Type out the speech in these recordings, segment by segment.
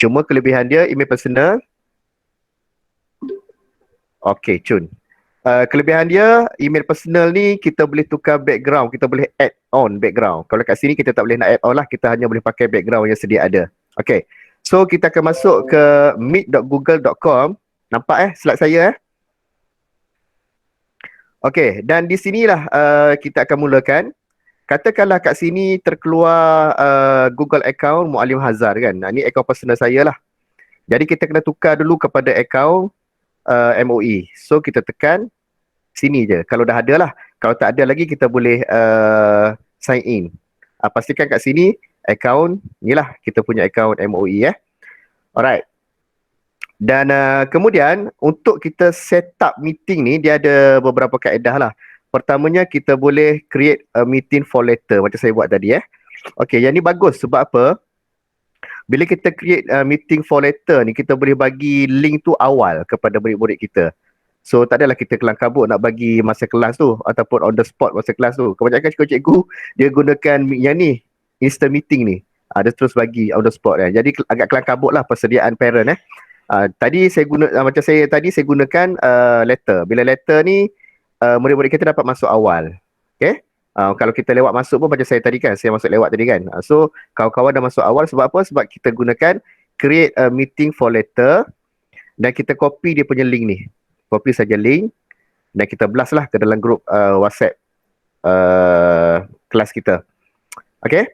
Cuma kelebihan dia email personal. Okey, Cun. Kelebihan dia, email personal ni kita boleh tukar background, kita boleh add on background. Kalau kat sini kita tak boleh nak add on lah, kita hanya boleh pakai background yang sedia ada. Okay, so kita akan masuk ke meet.google.com. Nampak slide saya Okay, dan di sinilah kita akan mulakan. Katakanlah kat sini terkeluar Google account Muallim Hazar kan. Ini account personal saya lah. Jadi kita kena tukar dulu kepada account MOE. So kita tekan sini je. Kalau dah ada lah. Kalau tak ada lagi kita boleh sign in. Pastikan kat sini account ni lah kita punya account MOE Alright. Dan kemudian untuk kita set up meeting ni dia ada beberapa kaedah lah. Pertamanya kita boleh create a meeting for later macam saya buat tadi Okay, yang ni bagus sebab apa? Bila kita create meeting for later ni kita boleh bagi link tu awal kepada murid-murid kita. So tak adalah kita kelang kabut nak bagi masa kelas tu ataupun on the spot masa kelas tu. Kebanyakan cikgu-cikgu dia gunakan yang ni, instant meeting ni. Dia terus bagi on the spot Jadi agak kelang kabut lah persediaan parent Tadi saya macam saya tadi saya gunakan letter. Bila letter ni murid-murid kita dapat masuk awal. Okay? Kalau kita lewat masuk pun macam saya tadi kan, saya masuk lewat tadi kan. So kawan-kawan dah masuk awal sebab apa? Sebab kita gunakan create a meeting for letter dan kita copy dia punya link ni. Copy saja link dan kita blast lah ke dalam grup WhatsApp kelas kita. Okay?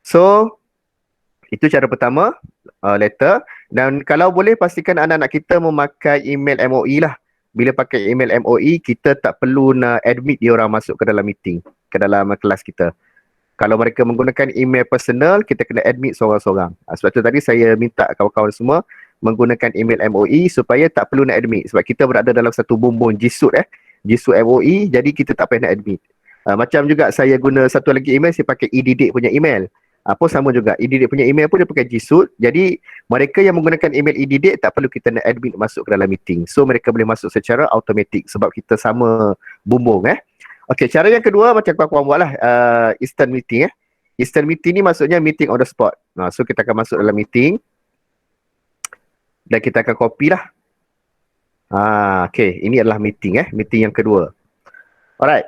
So itu cara pertama, letter. Dan kalau boleh pastikan anak-anak kita memakai email MOE lah. Bila pakai email MOE, kita tak perlu nak admit dia orang masuk ke dalam meeting, ke dalam kelas kita. Kalau mereka menggunakan email personal, kita kena admit seorang-seorang. Sebab tu tadi saya minta kawan-kawan semua menggunakan email MOE supaya tak perlu nak admit. Sebab kita berada dalam satu bumbung G-Suite G-Suite MOE, jadi kita tak payah nak admit. Macam juga saya guna satu lagi email, saya pakai eDidik punya email. Pun sama juga, eDidik punya email pun dia pakai G-Suite. Jadi mereka yang menggunakan email eDidik tak perlu kita nak admit masuk ke dalam meeting. So mereka boleh masuk secara automatik sebab kita sama bumbung Okey, cara yang kedua macam kawan-kawan buat lah, instant meeting Instant meeting ni maksudnya meeting on the spot. So kita akan masuk dalam meeting dan kita akan copy lah. Okey, ini adalah meeting meeting yang kedua. Alright.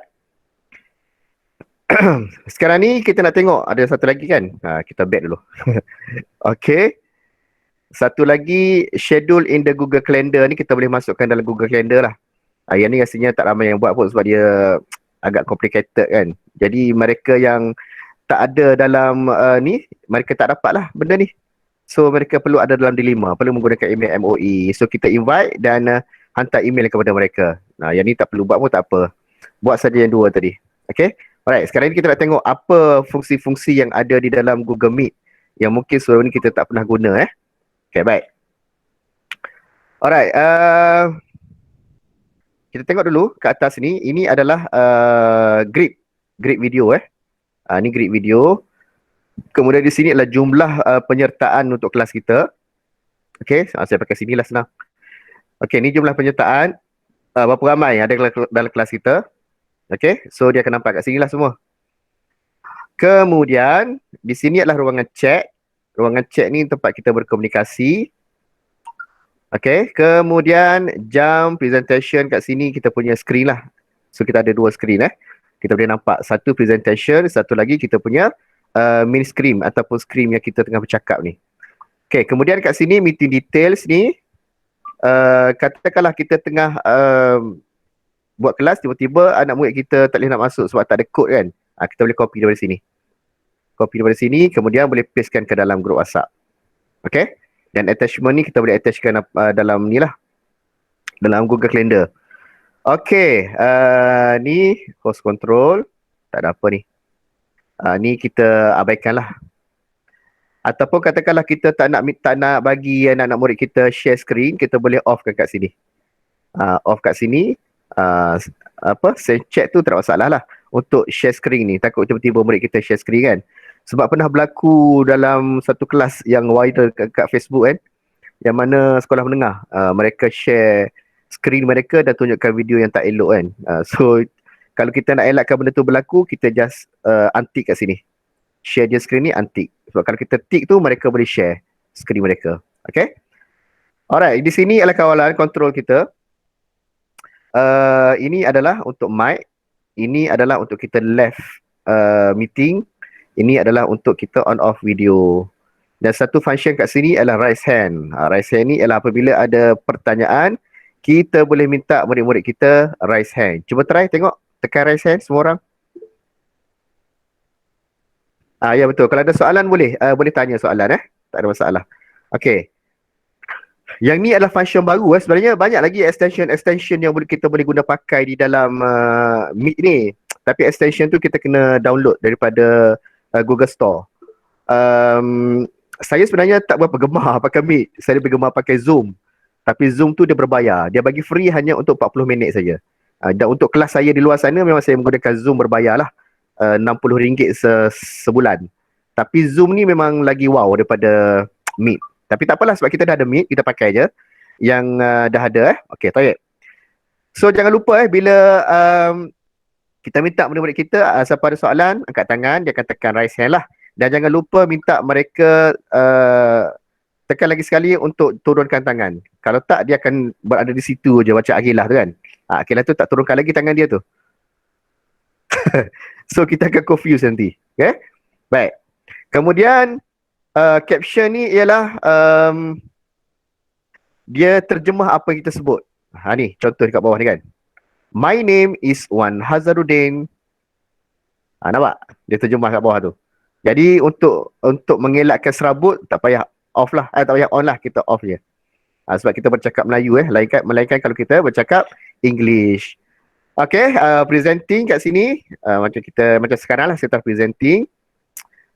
Sekarang ni kita nak tengok ada satu lagi kan. Kita back dulu. Okey. Satu lagi, schedule in the Google Calendar ni kita boleh masukkan dalam Google Calendar lah. Yang ni rasanya tak ramai yang buat pun sebab dia agak complicated kan. Jadi mereka yang tak ada dalam ni, mereka tak dapat lah benda ni. So mereka perlu ada dalam dilema, perlu menggunakan email MOE. So kita invite dan hantar email kepada mereka. Yang ni tak perlu buat pun tak apa. Buat saja yang dua tadi. Okay. Alright, sekarang ni kita nak tengok apa fungsi-fungsi yang ada di dalam Google Meet yang mungkin sebelum ni kita tak pernah guna Okay, baik. Alright, kita tengok dulu ke atas ni. Ini adalah grid video ni grid video. Kemudian di sini adalah jumlah penyertaan untuk kelas kita. Okay, saya pakai sini lah senang. Okay, ni jumlah penyertaan. Berapa ramai ada dalam kelas kita. Okay, so dia akan nampak kat sini lah semua. Kemudian di sini adalah ruangan chat. Ruangan chat ni tempat kita berkomunikasi. Okay, kemudian jam presentation kat sini kita punya screen lah. So kita ada dua screen Kita boleh nampak satu presentation, satu lagi kita punya main screen ataupun screen yang kita tengah bercakap ni. Okay, kemudian kat sini meeting details ni. Katakanlah kita tengah buat kelas, tiba-tiba anak murid kita tak boleh nak masuk sebab tak ada kod kan. Kita boleh copy daripada sini. Copy daripada sini, kemudian boleh pastekan ke dalam grup WhatsApp. Okay. Dan attachment ni kita boleh attachkan dalam ni lah. Dalam Google Calendar. Okay. Ni host control. Tak ada apa ni. Ni kita abaikan lah. Ataupun katakanlah kita tak nak bagi anak-anak murid kita share screen, kita boleh off kat sini. Off kat sini. Send chat tu tak ada masalah lah. Untuk share screen ni. Takut tiba-tiba murid kita share screen kan. Sebab pernah berlaku dalam satu kelas yang viral kat Facebook kan. Yang mana sekolah menengah. Mereka share screen mereka dan tunjukkan video yang tak elok kan. So Kalau kita nak elakkan benda tu berlaku, kita just untick kat sini. Share je screen ni, untick. Sebab kalau kita tick tu, mereka boleh share screen mereka. Okay? Alright, di sini adalah kawalan kontrol kita. Ini adalah untuk mic. Ini adalah untuk kita left meeting. Ini adalah untuk kita on off video. Dan satu function kat sini adalah raise hand. Raise hand ni ialah apabila ada pertanyaan, kita boleh minta murid-murid kita raise hand. Cuba try tengok, tekan raise hand semua orang. Ya betul. Kalau ada soalan boleh tanya soalan Tak ada masalah. Okey. Yang ni adalah function baru sebenarnya banyak lagi extension yang kita boleh guna pakai di dalam Meet ni. Tapi extension tu kita kena download daripada Google Store. Saya sebenarnya tak berapa gemar pakai Meet. Saya lebih gemar pakai Zoom. Tapi Zoom tu dia berbayar. Dia bagi free hanya untuk 40 minit saja. Dan untuk kelas saya di luar sana memang saya menggunakan Zoom berbayar lah. RM60 sebulan. Tapi Zoom ni memang lagi wow daripada Meet. Tapi tak apalah sebab kita dah ada Meet, kita pakai je yang dah ada Okey, tayyib. So jangan lupa bila kita minta murid-murid kita siapa ada soalan, angkat tangan, dia akan tekan raise hand lah. Dan jangan lupa minta mereka tekan lagi sekali untuk turunkan tangan. Kalau tak, dia akan berada di situ je macam Akhilah tu kan. Akhilah tu tak turunkan lagi tangan dia tu. So kita akan confuse nanti. Okay? Baik. Kemudian caption ni ialah dia terjemah apa yang kita sebut. Ni contoh dekat bawah ni kan. My name is Wan Hazaruddin. Nampak? Dia terjemah kat bawah tu. Jadi untuk mengelakkan serabut, tak payah off lah. Tak payah on lah, kita off je. Sebab kita bercakap Melayu melainkan kalau kita bercakap English. Okay, presenting kat sini. Macam sekarang lah, saya presenting.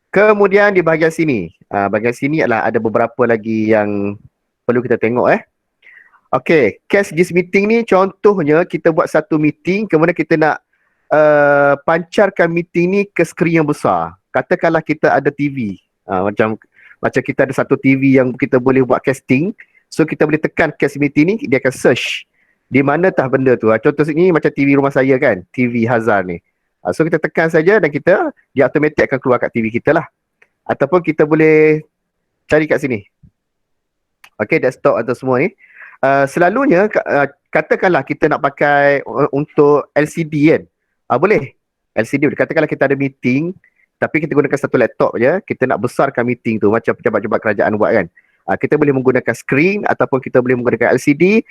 Kemudian di bahagian sini. Bahagian sini adalah ada beberapa lagi yang perlu kita tengok Okay, case this meeting ni contohnya kita buat satu meeting, kemudian kita nak pancarkan meeting ni ke skrin yang besar. Katakanlah kita ada TV. Macam kita ada satu TV yang kita boleh buat casting. So kita boleh tekan cast meeting ni, dia akan search di mana tah benda tu. Contoh sini macam TV rumah saya kan, TV Hazar ni. So kita tekan saja dan dia automatik akan keluar kat TV kita lah. Ataupun kita boleh cari kat sini. Okay, desktop atau semua ni. Selalunya katakanlah kita nak pakai untuk LCD kan. Boleh. LCD. Katakanlah kita ada meeting tapi kita gunakan satu laptop je, kita nak besarkan meeting tu macam pejabat-pejabat kerajaan buat kan. Kita boleh menggunakan screen ataupun kita boleh menggunakan LCD.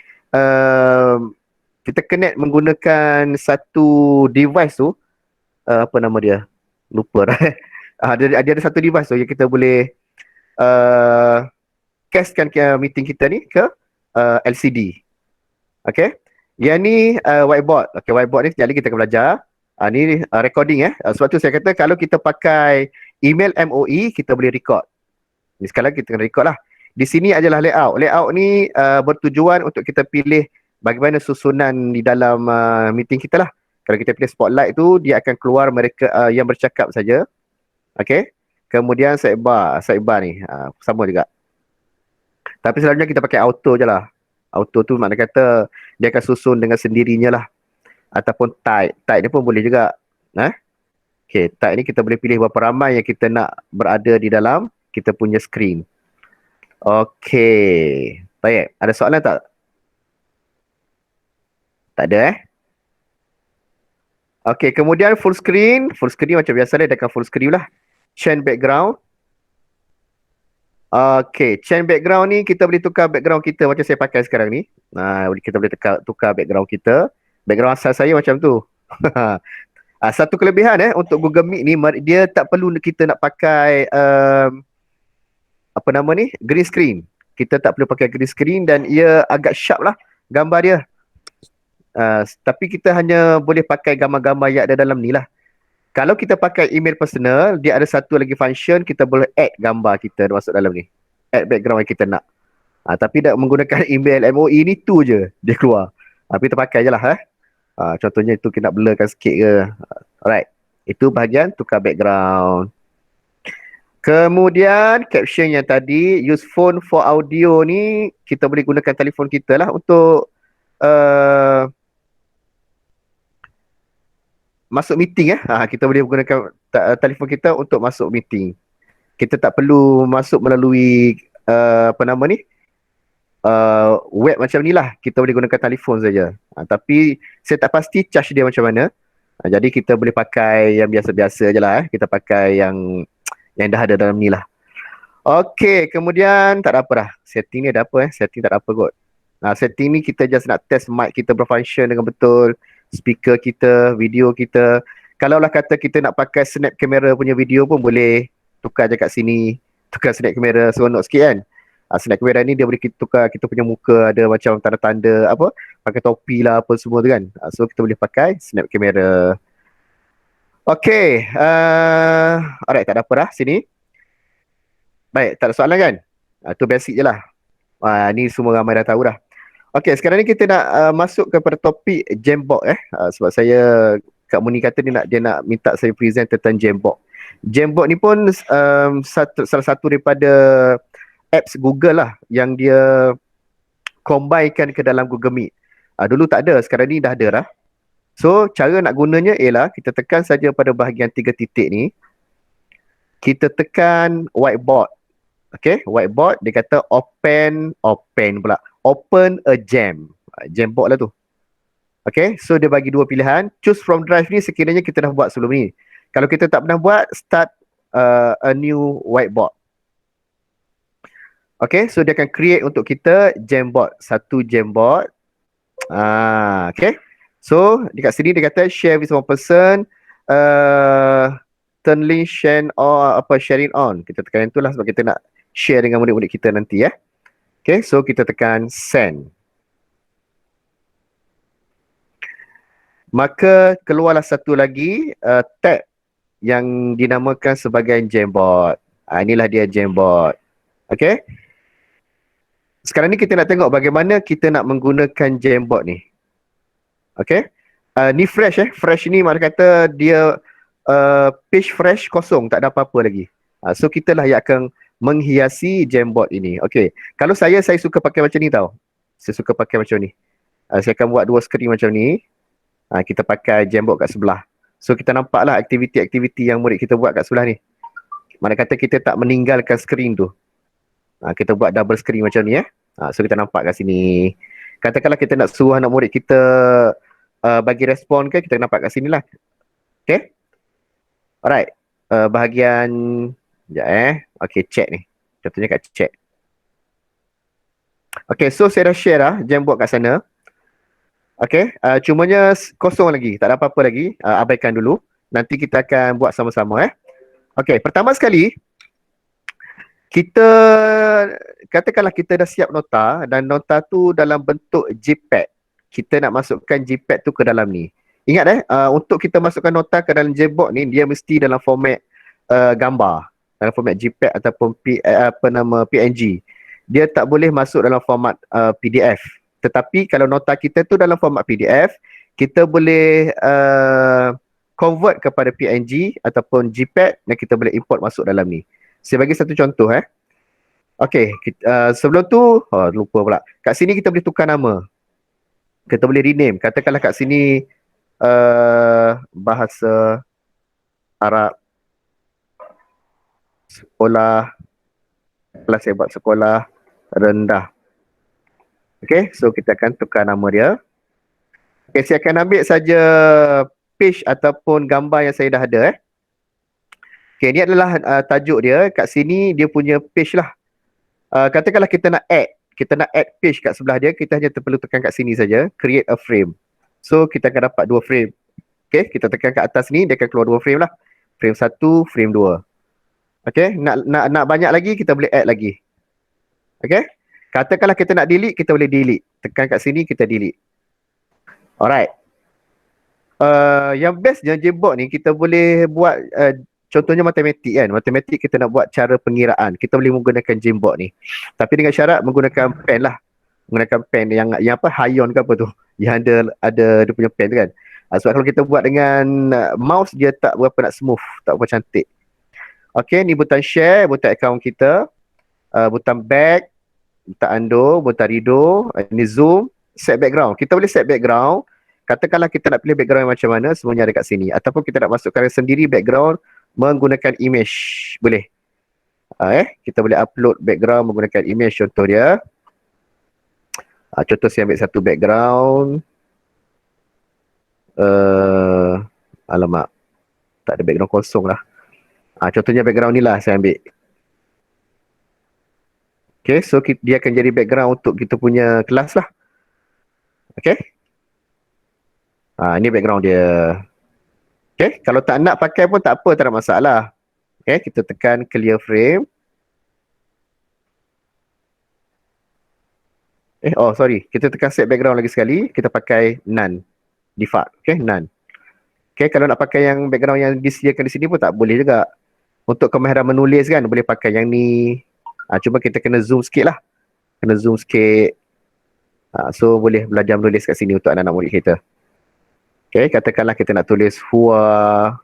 Kita connect menggunakan satu device tu. Apa nama dia? Lupa dah. Dia ada satu device tu yang kita boleh castkan meeting kita ni ke LCD. Okay. Yang ni whiteboard. Okay, whiteboard ni sekejap lagi kita akan belajar. Ni recording sebab tu saya kata kalau kita pakai email MOE, kita boleh record. Ni sekarang kita akan record lah. Di sini adalah layout. Layout ni bertujuan untuk kita pilih bagaimana susunan di dalam meeting kita lah. Kalau kita pilih spotlight tu, dia akan keluar mereka yang bercakap saja. Okay. Kemudian sidebar ni sama juga. Tapi selalunya kita pakai auto je lah. Auto tu makna kata dia akan susun dengan sendirinya lah. Ataupun type. Type ni pun boleh juga. Okay, type ni kita boleh pilih berapa ramai yang kita nak berada di dalam kita punya screen. Okay. Baik, ada soalan tak? Tak ada Okay, kemudian full screen. Full screen macam biasa dia akan full screen lah. Change background. Okay, change background ni kita boleh tukar background kita macam saya pakai sekarang ni. Kita boleh tukar background kita. Background asal saya macam tu. Satu kelebihan untuk Google Meet ni, dia tak perlu kita nak pakai apa nama ni, green screen. Kita tak perlu pakai green screen dan ia agak sharp lah gambar dia. Tapi kita hanya boleh pakai gambar-gambar yang ada dalam ni lah. Kalau kita pakai email personal, dia ada satu lagi function, kita boleh add gambar kita masuk dalam ni. Add background yang kita nak. Tapi nak menggunakan email MOE ni tu je dia keluar. Tapi kita pakai je lah. Contohnya itu kita nak blurkan sikit ke. Alright. Itu bahagian tukar background. Kemudian caption yang tadi, use phone for audio ni, kita boleh gunakan telefon kita lah untuk masuk meeting kita boleh gunakan telefon kita untuk masuk meeting. Kita tak perlu masuk melalui apa nama ni, web macam ni lah. Kita boleh gunakan telefon saja. Tapi saya tak pasti charge dia macam mana. Jadi kita boleh pakai yang biasa-biasa je lah. Kita pakai yang dah ada dalam ni lah. Okey, kemudian tak ada apa dah. Setting ni ada apa Setting tak ada apa kot. Setting ni kita just nak test mic kita berfunction dengan betul, speaker kita, video kita. Kalau lah kata kita nak pakai snap camera punya video pun boleh tukar je kat sini. Tukar snap camera seronok sikit kan. Snap camera ni dia boleh kita tukar kita punya muka, ada macam tanda-tanda apa, pakai topi lah apa semua tu kan. So kita boleh pakai snap camera. Okey, alright, tak ada apa dah sini. Baik, tak ada soalan kan? Tu basic je lah. Ni semua ramai dah tahu dah. Okey, sekarang ni kita nak masuk kepada topik Jambox sebab saya Kak Muni kata dia nak minta saya present tentang Jambox. Jambox ni pun salah satu daripada apps Google lah yang dia combinekan ke dalam Google Meet. Dulu tak ada, sekarang ni dah ada dah. So, cara nak gunanya ialah kita tekan saja pada bahagian 3 titik ni. Kita tekan whiteboard. Okay, whiteboard dia kata open a jam. Jambox lah tu. Okay, so dia bagi 2 pilihan. Choose from drive ni sekiranya kita dah buat sebelum ni. Kalau kita tak pernah buat, start a new whiteboard. Okay, so dia akan create untuk kita Jambox. Satu Jambox. Okay. So, dekat sini dia kata share with one person. Turn link, share or sharing on. Kita tekan yang tu lah sebab kita nak share dengan murid-murid kita nanti ya. Okay, so kita tekan send. Maka keluarlah satu lagi tab yang dinamakan sebagai Jambox. Inilah dia Jambox. Okay. Sekarang ni kita nak tengok bagaimana kita nak menggunakan Jambox ni. Okay. Ni fresh Fresh ni makna kata dia page fresh, kosong, tak ada apa-apa lagi. So kita lah yang akan menghiasi Jambox ini. Okay. Kalau saya suka pakai macam ni tau. Saya suka pakai macam ni. Saya akan buat 2 skrin macam ni. Kita pakai Jambox kat sebelah. So kita nampaklah aktiviti-aktiviti yang murid kita buat kat sebelah ni. Mana kata kita tak meninggalkan skrin tu. Kita buat double screen macam ni So kita nampak kat sini. Katakanlah kita nak suruh anak murid kita bagi respon ke, kita nampak kat sini lah. Okay. Alright. Bahagian okay, chat ni. Contohnya kat chat. Okay, so saya dah share Jambox kat sana. Okay, cumanya kosong lagi, tak ada apa-apa lagi. Abaikan dulu. Nanti kita akan buat sama-sama Okay, pertama sekali kita katakanlah kita dah siap nota dan nota tu dalam bentuk JPEG. Kita nak masukkan JPEG tu ke dalam ni. Ingat untuk kita masukkan nota ke dalam Jambox ni, dia mesti dalam format gambar, dalam format JPEG ataupun PNG. Dia tak boleh masuk dalam format PDF. Tetapi kalau nota kita tu dalam format PDF, kita boleh convert kepada PNG ataupun JPEG dan kita boleh import masuk dalam ni. Saya bagi satu contoh Okay, sebelum tu lupa pula. Kat sini kita boleh tukar nama. Kita boleh rename. Katakanlah kat sini bahasa Arab sekolah, kelas saya buat sekolah rendah. Okay, so kita akan tukar nama dia. Okay, saya akan ambil saja page ataupun gambar yang saya dah ada Okay, ni adalah tajuk dia. Kat sini dia punya page lah. Katakanlah kita nak add page kat sebelah dia, kita hanya perlu tekan kat sini saja, create a frame. So kita akan dapat 2 frame. Okay, kita tekan kat atas ni, dia akan keluar 2 frame lah. Frame 1, frame 2. Okay, nak banyak lagi, kita boleh add lagi. Okay, katakanlah kita nak delete, kita boleh delete. Tekan kat sini, kita delete. Alright. Yang best dengan Jambox ni, kita boleh buat contohnya matematik kan. Matematik kita nak buat cara pengiraan. Kita boleh menggunakan Jambox ni. Tapi dengan syarat menggunakan pen lah. Menggunakan pen yang apa, Hayon ke apa tu. Yang ada dia punya pen tu kan. Sebab kalau kita buat dengan mouse, dia tak berapa nak smooth. Tak berapa cantik. Okay, ni butang share, butang account kita. Butang back, butang undo, butang redo. Ni zoom, set background. Kita boleh set background. Katakanlah kita nak pilih background yang macam mana, semuanya ada kat sini. Ataupun kita nak masukkan sendiri background menggunakan image. Boleh. Kita boleh upload background menggunakan image, contoh dia. Contoh saya ambil satu background. Alamak, tak ada background kosong lah. Contohnya background ni lah saya ambil. Okay, so dia akan jadi background untuk kita punya kelas lah. Okay. Ini background dia. Okay, kalau tak nak pakai pun tak apa, tak ada masalah. Okay, kita tekan clear frame. Sorry. Kita tekan set background lagi sekali. Kita pakai none. Default. Okay, none. Okay, kalau nak pakai yang background yang disediakan di sini pun tak boleh juga. Untuk kemahiran menulis kan, boleh pakai yang ni. Cuma kita kena zoom sikit lah. Kena zoom sikit. So, boleh belajar menulis kat sini untuk anak-anak murid kita. Okay, katakanlah kita nak tulis huwa.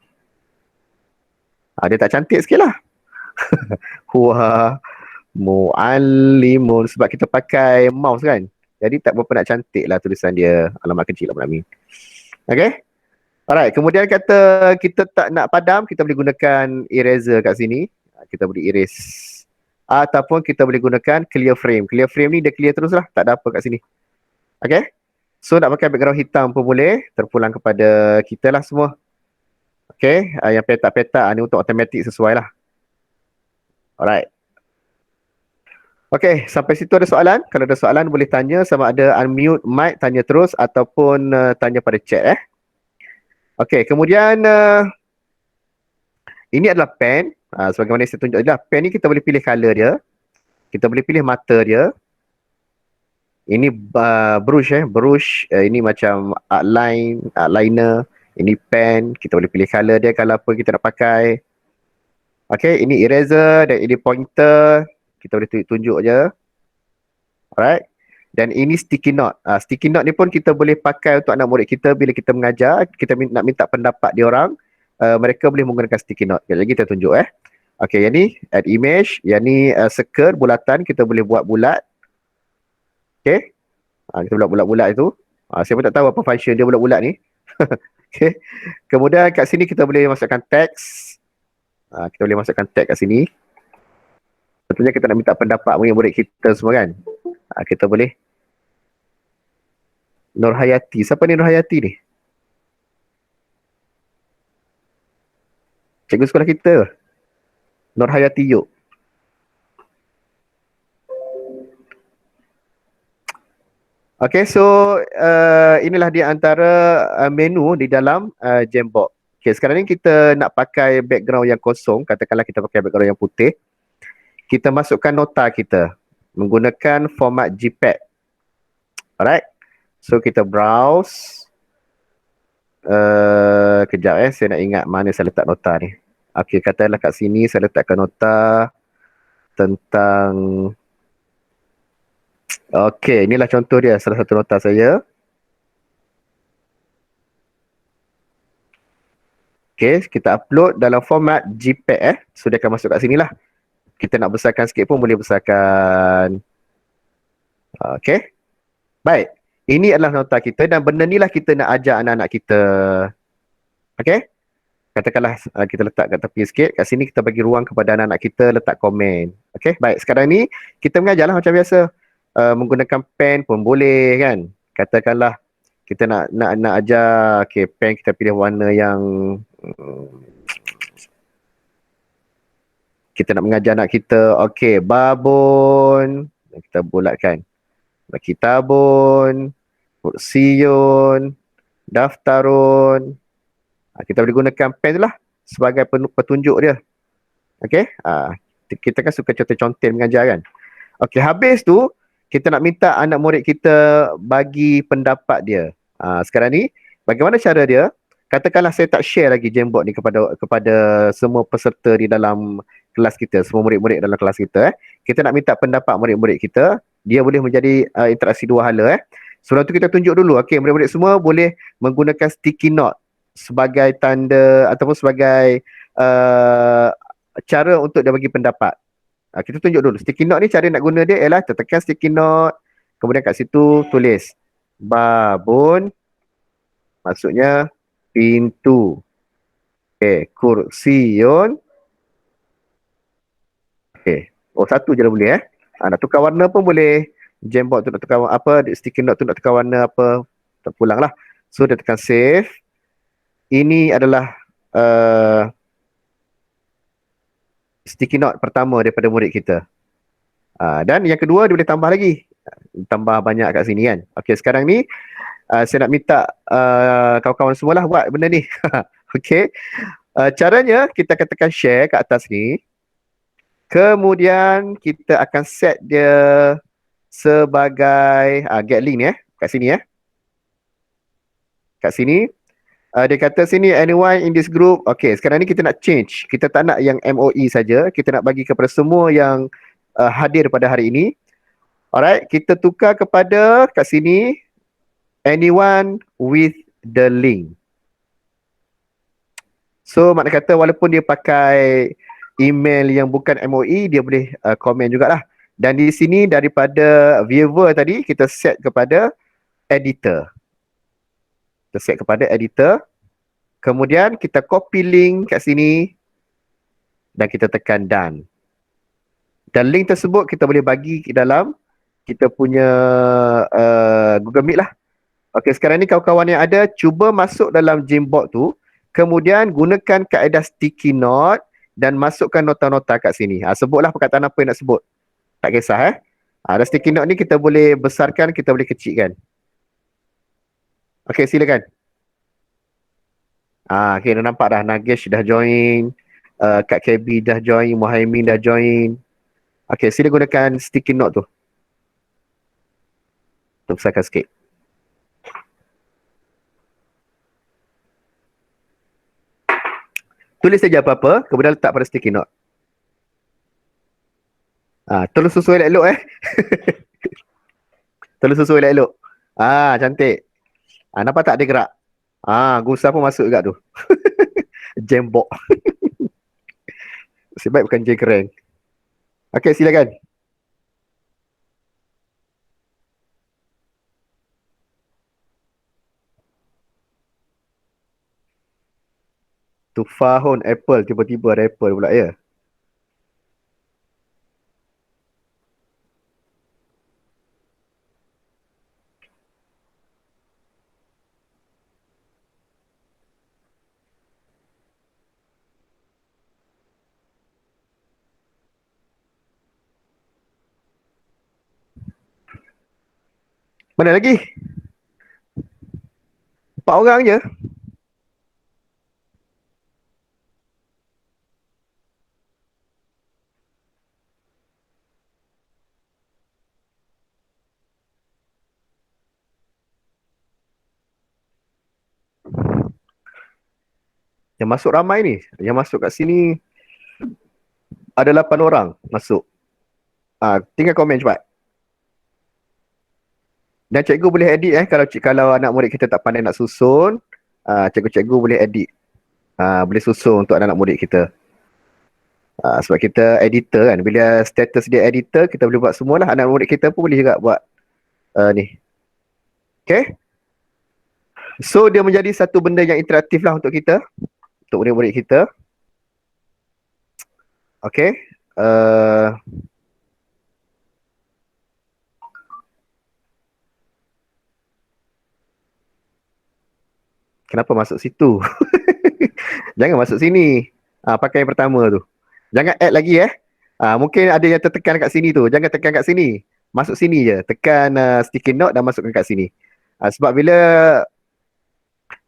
Dia tak cantik sikit lah. Huwa mu'allimun. Sebab kita pakai mouse kan. Jadi tak berapa nak cantik lah tulisan dia. Alamat kecil lah. Okay. Alright. Kemudian kata kita tak nak padam, kita boleh gunakan eraser kat sini. Kita boleh erase. Ataupun kita boleh gunakan clear frame. Clear frame ni dia clear terus lah. Tak ada apa kat sini. Okay. So nak pakai background hitam pun boleh. Terpulang kepada kita lah semua. Okay. Yang petak-petak ni untuk automatic sesuai lah. Alright. Okay, sampai situ ada soalan? Kalau ada soalan boleh tanya, sama ada unmute mic, tanya terus ataupun tanya pada chat. Okay, kemudian ini adalah pen. Sebagaimana saya tunjuk adalah pen ni kita boleh pilih color dia. Kita boleh pilih mata dia. Ini brush brush. Ini macam outliner. Ini pen. Kita boleh pilih color dia kalau apa kita nak pakai. Okay, ini eraser dan ini pointer. Kita boleh tunjuk je. Alright. Dan ini sticky note. Sticky note ni pun kita boleh pakai untuk anak murid kita bila kita mengajar. Kita nak minta pendapat dia orang. Mereka boleh menggunakan sticky note. Jadi kita tunjuk Okay, yang ni add image. Yang ni circle, bulatan. Kita boleh buat bulat. Okay. Kita buat bulat-bulat itu. Saya pun tak tahu apa function dia bulat-bulat ni. Okay. Kemudian kat sini kita boleh masukkan teks. Kita boleh masukkan teks kat sini. Tentunya kita nak minta pendapat murid-murid kita semua kan. Kita boleh. Nur Hayati. Siapa ni Nur Hayati ni? Cikgu sekolah kita. Nur Hayati yuk. Okay, so inilah dia antara menu di dalam Jamboard. Okay, sekarang ni kita nak pakai background yang kosong. Katakanlah kita pakai background yang putih. Kita masukkan nota kita menggunakan format JPEG. Alright. So kita browse. Kejap saya nak ingat mana saya letak nota ni. Okay, katakanlah kat sini saya letakkan nota tentang. Okay, inilah contoh dia, salah satu nota saya. Okay, kita upload dalam format JPEG So dia akan masuk kat sini lah. Kita nak besarkan sikit pun boleh besarkan. Okay. Baik. Ini adalah nota kita dan benda ni lah kita nak ajar anak-anak kita. Okay. Katakanlah kita letak kat tepi sikit. Kat sini kita bagi ruang kepada anak-anak kita letak komen. Okay. Baik. Sekarang ni kita mengajarlah macam biasa. Menggunakan pen pun boleh kan. Katakanlah kita nak ajar. Okay. Pen kita pilih warna yang kita nak mengajar anak kita, okey, babon, kita bulatkan. Kitabun, kursiun, daftarun. Kita boleh gunakan pen lah sebagai petunjuk dia. Okey, kita kan suka contoh-contoh mengajar kan. Okey, habis tu kita nak minta anak murid kita bagi pendapat dia. Sekarang ni bagaimana cara dia? Katakanlah saya tak share lagi Jamboard ni kepada semua peserta di dalam kelas kita, semua murid-murid dalam kelas kita. Kita nak minta pendapat murid-murid kita. Dia boleh menjadi interaksi dua hala. Sebelum tu kita tunjuk dulu. Okey, murid-murid semua boleh menggunakan sticky note sebagai tanda ataupun sebagai cara untuk dia bagi pendapat. Kita tunjuk dulu. Sticky note ni cara nak guna dia ialah tekan sticky note. Kemudian kat situ tulis babun Maksudnya pintu. Okey, kursiun. Okey. Oh, satu je dah boleh nak tukar warna pun boleh. Jamboard tu nak tukar apa, sticky note tu nak tukar warna apa, terpulang lah. So, dia tekan save. Ini adalah sticky note pertama daripada murid kita. Dan yang kedua, dia boleh tambah lagi. Tambah banyak kat sini kan. Okey, sekarang ni saya nak minta kawan-kawan semualah buat benda ni. Okey. Caranya, kita akan tekan share kat atas ni. Kemudian, kita akan set dia sebagai get link ni kat sini kat sini dia kata sini anyone in this group. Okay, sekarang ni kita nak change, kita tak nak yang MOE saja, kita nak bagi kepada semua yang hadir pada hari ini. Alright, kita tukar kepada kat sini anyone with the link. So makna kata walaupun dia pakai email yang bukan MOE, dia boleh komen jugalah. Dan di sini daripada viewer tadi, kita set kepada editor. Kita set kepada editor. Kemudian kita copy link kat sini. Dan kita tekan done. Dan link tersebut kita boleh bagi ke dalam kita punya Google Meet lah. Okey, sekarang ni kawan-kawan yang ada, cuba masuk dalam Jamboard tu. Kemudian gunakan kaedah sticky note dan masukkan nota-nota kat sini. Sebutlah perkataan apa yang nak sebut. Tak kisah ada sticky note ni kita boleh besarkan, kita boleh kecilkan. Okey, silakan. Okay, dah nampak dah. Nagesh dah join. Kak KB dah join. Muhaimin dah join. Okey, sila gunakan sticky note tu. Untuk besarkan sikit. Tulis saja apa-apa, kemudian letak pada sticky note. Tolong susun elok-elok Tolong susun elok-elok. Cantik. Nampak tak dia gerak? Gusa pun masuk juga tu. Jamboard. Sebab bukan J keren. Okey, silakan. Tufahun apple, tiba-tiba ada apple pula ya. Mana lagi? 4 orang je. Yang masuk ramai ni. Yang masuk kat sini ada 8 orang masuk. Tinggal komen cepat. Dan cikgu boleh edit kalau anak murid kita tak pandai nak susun, cikgu-cikgu boleh edit. Boleh susun untuk anak-anak murid kita. Sebab kita editor kan. Bila status dia editor, kita boleh buat semualah. Anak murid kita pun boleh juga buat ni. Okay. So dia menjadi satu benda yang interaktif lah untuk kita. Untuk murid-murid kita. Okay. Kenapa masuk situ? Jangan masuk sini. Pakai yang pertama tu. Jangan add lagi mungkin ada yang tertekan kat sini tu. Jangan tekan kat sini. Masuk sini je. Tekan sticky note dan masukkan kat sini. Sebab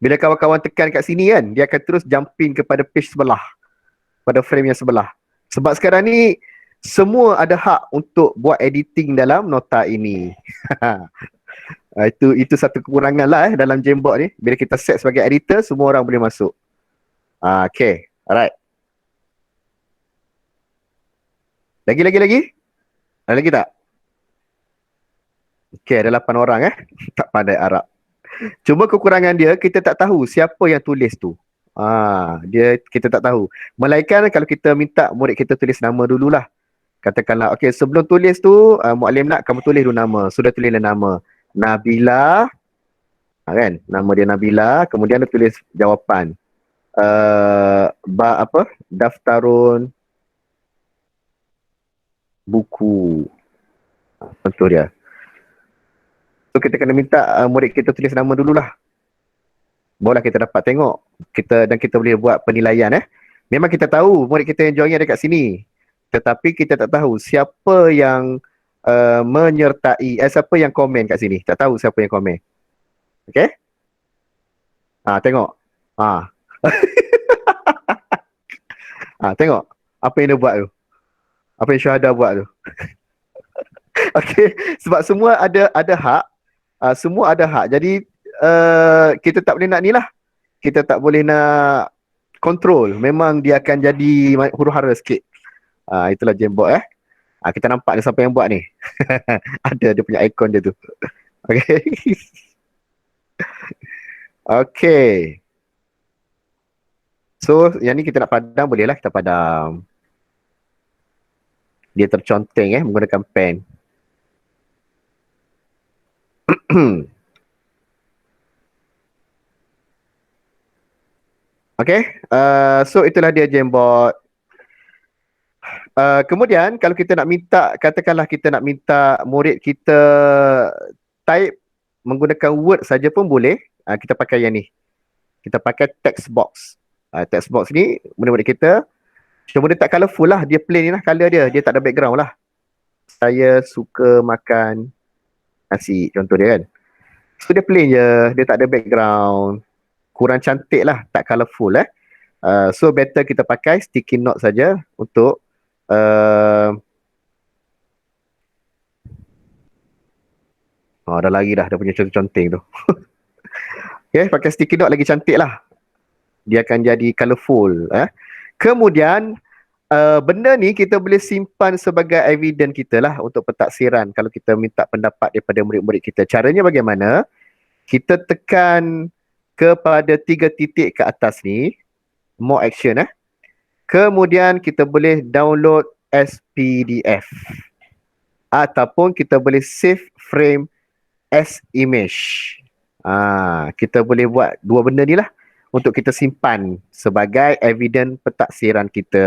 bila kawan-kawan tekan kat sini kan, dia akan terus jumping kepada page sebelah. Pada frame yang sebelah. Sebab sekarang ni semua ada hak untuk buat editing dalam nota ini. Itu satu kekurangan lah dalam Jamboard ni. Bila kita set sebagai editor, semua orang boleh masuk. Okay, alright. Lagi? Ada lagi tak? Okay, ada 8 orang tak pandai Arab. Cuma kekurangan dia, kita tak tahu siapa yang tulis tu. Kita tak tahu. Melainkan kalau kita minta murid kita tulis nama dululah. Katakanlah, okay, sebelum tulis tu, Muallim nak kamu tulis dulu nama. Sudah tulislah nama. Nabila Kan? Nama dia Nabila, kemudian dia tulis jawapan. Daftarun buku. Contoh dia. So kita kena minta murid kita tulis nama dululah. Barulah kita dapat tengok. Dan kita boleh buat penilaian. Memang kita tahu murid kita yang join dekat sini. Tetapi kita tak tahu siapa yang menyertai, siapa yang komen kat sini. Tak tahu siapa yang komen. Okay? Tengok. Ah, tengok. Apa yang dia buat tu. Apa yang Syuhada buat tu. Okay. Sebab semua ada hak. Semua ada hak. Jadi kita tak boleh nak ni lah. Kita tak boleh nak control. Memang dia akan jadi huru-hara sikit. Itulah Jamboard kita nampak ni siapa yang buat ni. Ada dia punya ikon dia tu. Okay. Okay. So yang ni kita nak padam, boleh lah kita padam. Dia terconteng menggunakan pen. Okay. So itulah dia Jamboard. Kemudian kalau kita nak minta, katakanlah kita nak minta murid kita type menggunakan Word saja pun boleh. Kita pakai yang ni. Kita pakai text box. Text box ni murid-murid kita cuma dia tak colourful lah. Dia plain ni lah colour dia. Dia tak ada background lah. Saya suka makan nasi. Contoh dia kan. So dia plain je. Dia tak ada background. Kurang cantik lah. Tak colourful so better kita pakai sticky note saja untuk dah lari dah. Dia punya conteng tu. Okay, pakai sticky note lagi cantik lah. Dia akan jadi colourful. Kemudian benda ni kita boleh simpan sebagai evidence kita lah untuk pentaksiran kalau kita minta pendapat daripada murid-murid kita. Caranya bagaimana? Kita tekan kepada 3 titik ke atas ni, more action Kemudian kita boleh download as PDF. Ataupun kita boleh save frame as image. Kita boleh buat dua benda ni lah untuk kita simpan sebagai evidence pentaksiran kita.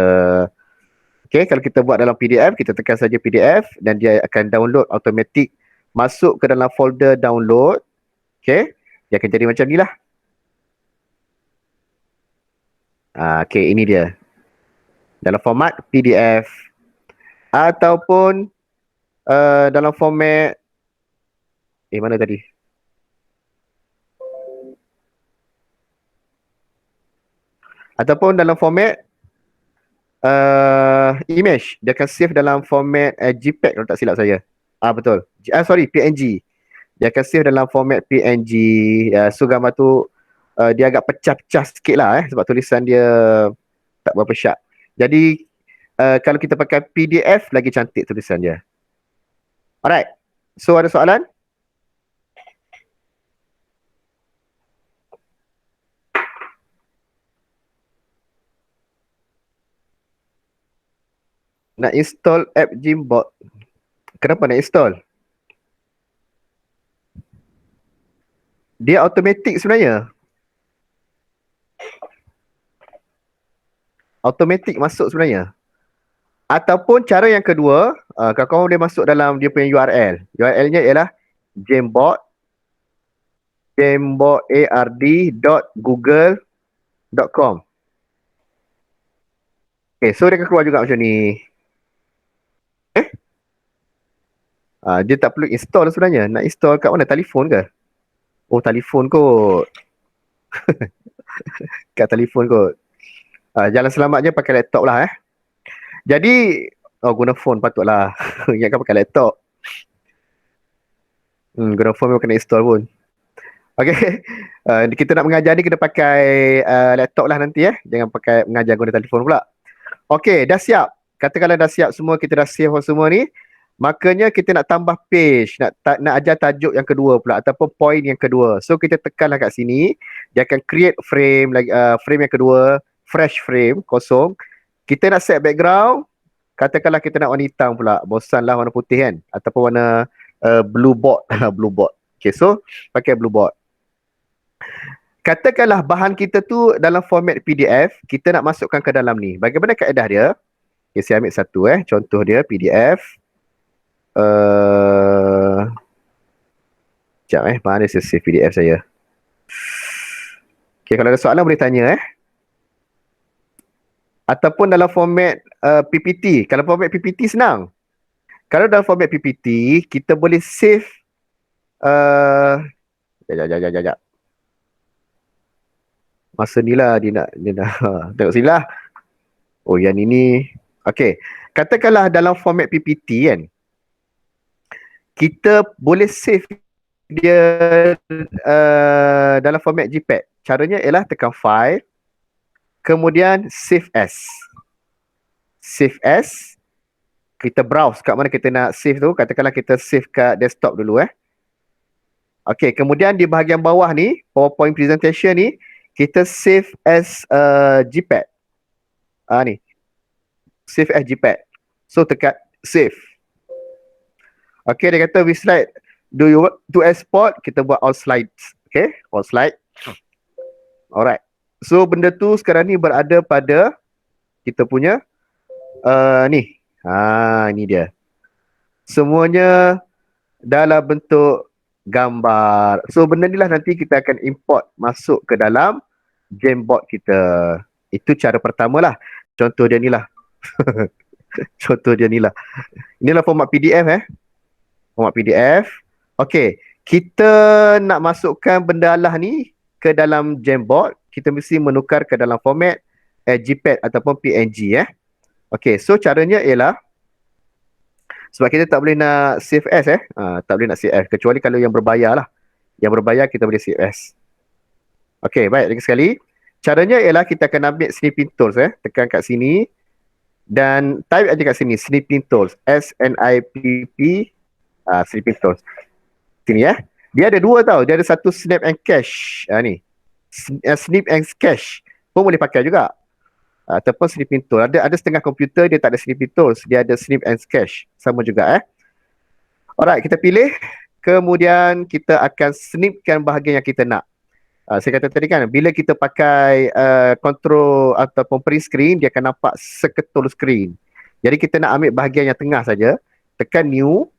Okay, kalau kita buat dalam PDF, kita tekan saja PDF dan dia akan download automatic masuk ke dalam folder download. Okay, dia akan jadi macam ni lah. Okay, ini dia. Dalam format PDF ataupun dalam format mana tadi? Ataupun dalam format image. Dia akan save dalam format JPEG kalau tak silap saya. Betul. PNG. Dia akan save dalam format PNG. So gambar tu dia agak pecah-pecah sikit lah sebab tulisan dia tak berapa sharp. Jadi kalau kita pakai PDF lagi cantik tulisan dia. Alright. So ada soalan? Nak install app Jamboard. Kenapa nak install? Dia automatic sebenarnya. Automatic masuk sebenarnya. Ataupun cara yang kedua, kalau korang boleh masuk dalam dia punya URL. URL-nya ialah jamboard.google.com. Okay, so dia akan keluar juga macam ni. Dia tak perlu install sebenarnya. Nak install kat mana? Telefon ke? Oh, telefon kot. Kat telefon kot. Jalan selamat je pakai laptop lah Jadi, guna phone patutlah. Ingatkan pakai laptop. Guna phone memang kena install pun. Okay. Kita nak mengajar ni kena pakai laptop lah nanti Jangan pakai mengajar guna telefon pula. Okay, dah siap. Katakanlah dah siap semua, kita dah save semua ni. Makanya kita nak tambah page, nak ajar tajuk yang kedua pula ataupun point yang kedua. So kita tekanlah kat sini, dia akan create frame lagi, frame yang kedua, fresh frame, kosong. Kita nak set background, katakanlah kita nak warna hitam pula, bosanlah warna putih kan, ataupun warna blue board, blue board. Okay, so pakai blue board. Katakanlah bahan kita tu dalam format PDF, kita nak masukkan ke dalam ni. Bagaimana kaedah dia? Okay, saya ambil satu contoh dia PDF. Sekejap mana saya save PDF saya. Okay, kalau ada soalan boleh tanya Ataupun dalam format PPT. Kalau format PPT senang. Kalau dalam format PPT, kita boleh save Sekejap. Masa ni lah dia nak tengok sini lah. Oh, yang ini. Okay. Katakanlah dalam format PPT kan, kita boleh save dia dalam format JPEG. Caranya ialah tekan file, kemudian save as. Save as. Kita browse kat mana kita nak save tu. Katakanlah kita save kat desktop dulu Okay, kemudian di bahagian bawah ni, PowerPoint presentation ni, kita save as JPEG. Ni. Save as JPEG. So tekan save. Okay, dia kata which slide do you want to export? Kita buat all slides. Okay, all slide. Alright. So benda tu sekarang ni berada pada kita punya ni. Ini dia. Semuanya dalam bentuk gambar. So benda ni lah nanti kita akan import masuk ke dalam Jamboard kita. Itu cara pertama lah. Contoh dia ni lah. Contoh dia ni lah. Inilah format PDF Format PDF. Okay. Kita nak masukkan benda lah ni ke dalam Jamboard. Kita mesti menukar ke dalam format JPEG ataupun PNG Okay. So caranya ialah sebab kita tak boleh nak save as tak boleh nak save as. Kecuali kalau yang berbayar lah. Yang berbayar kita boleh save as. Okay. Baik. Lagi sekali. Caranya ialah kita akan ambil snipping tools tekan kat sini. Dan type aja kat sini snipping tools, SNIPP, snipping tools. Sini Dia ada dua tau. Dia ada satu snap and cache. Ni. Snip and cache pun boleh pakai juga. Ataupun snipping tool. Ada setengah komputer dia tak ada snipping tools. Dia ada snip and cache. Sama juga Alright, kita pilih. Kemudian kita akan snipkan bahagian yang kita nak. Saya kata tadi kan, bila kita pakai control ataupun print screen, dia akan nampak seketul screen. Jadi kita nak ambil bahagian yang tengah saja. Tekan new.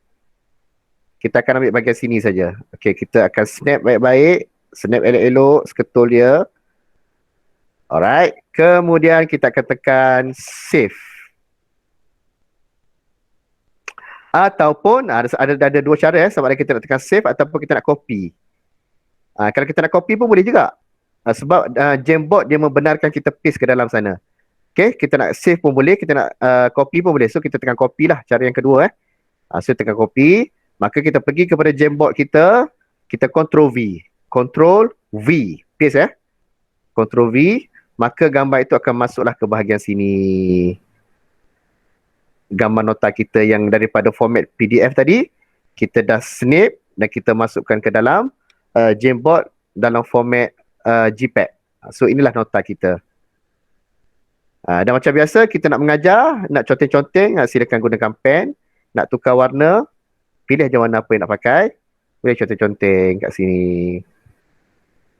Kita akan ambil bahagian sini saja. Okay, kita akan snap baik-baik. Snap elok-elok, seketul dia. Alright. Kemudian kita akan tekan save. Ataupun ada dua cara sama ada kita nak tekan save ataupun kita nak copy. Kalau kita nak copy pun boleh juga. Sebab Jamboard dia membenarkan kita paste ke dalam sana. Okay, kita nak save pun boleh, kita nak copy pun boleh. So kita tekan copy lah, cara yang kedua so tekan copy, maka kita pergi kepada Jamboard kita, kita Ctrl V. Ctrl V, paste Ctrl V, maka gambar itu akan masuklah ke bahagian sini. Gambar nota kita yang daripada format PDF tadi, kita dah snip dan kita masukkan ke dalam Jamboard dalam format JPEG. So inilah nota kita. Dan macam biasa kita nak mengajar, nak conteng-conteng, silakan gunakan pen. Nak tukar warna, pilih je warna apa yang nak pakai. Boleh conteng-conteng kat sini.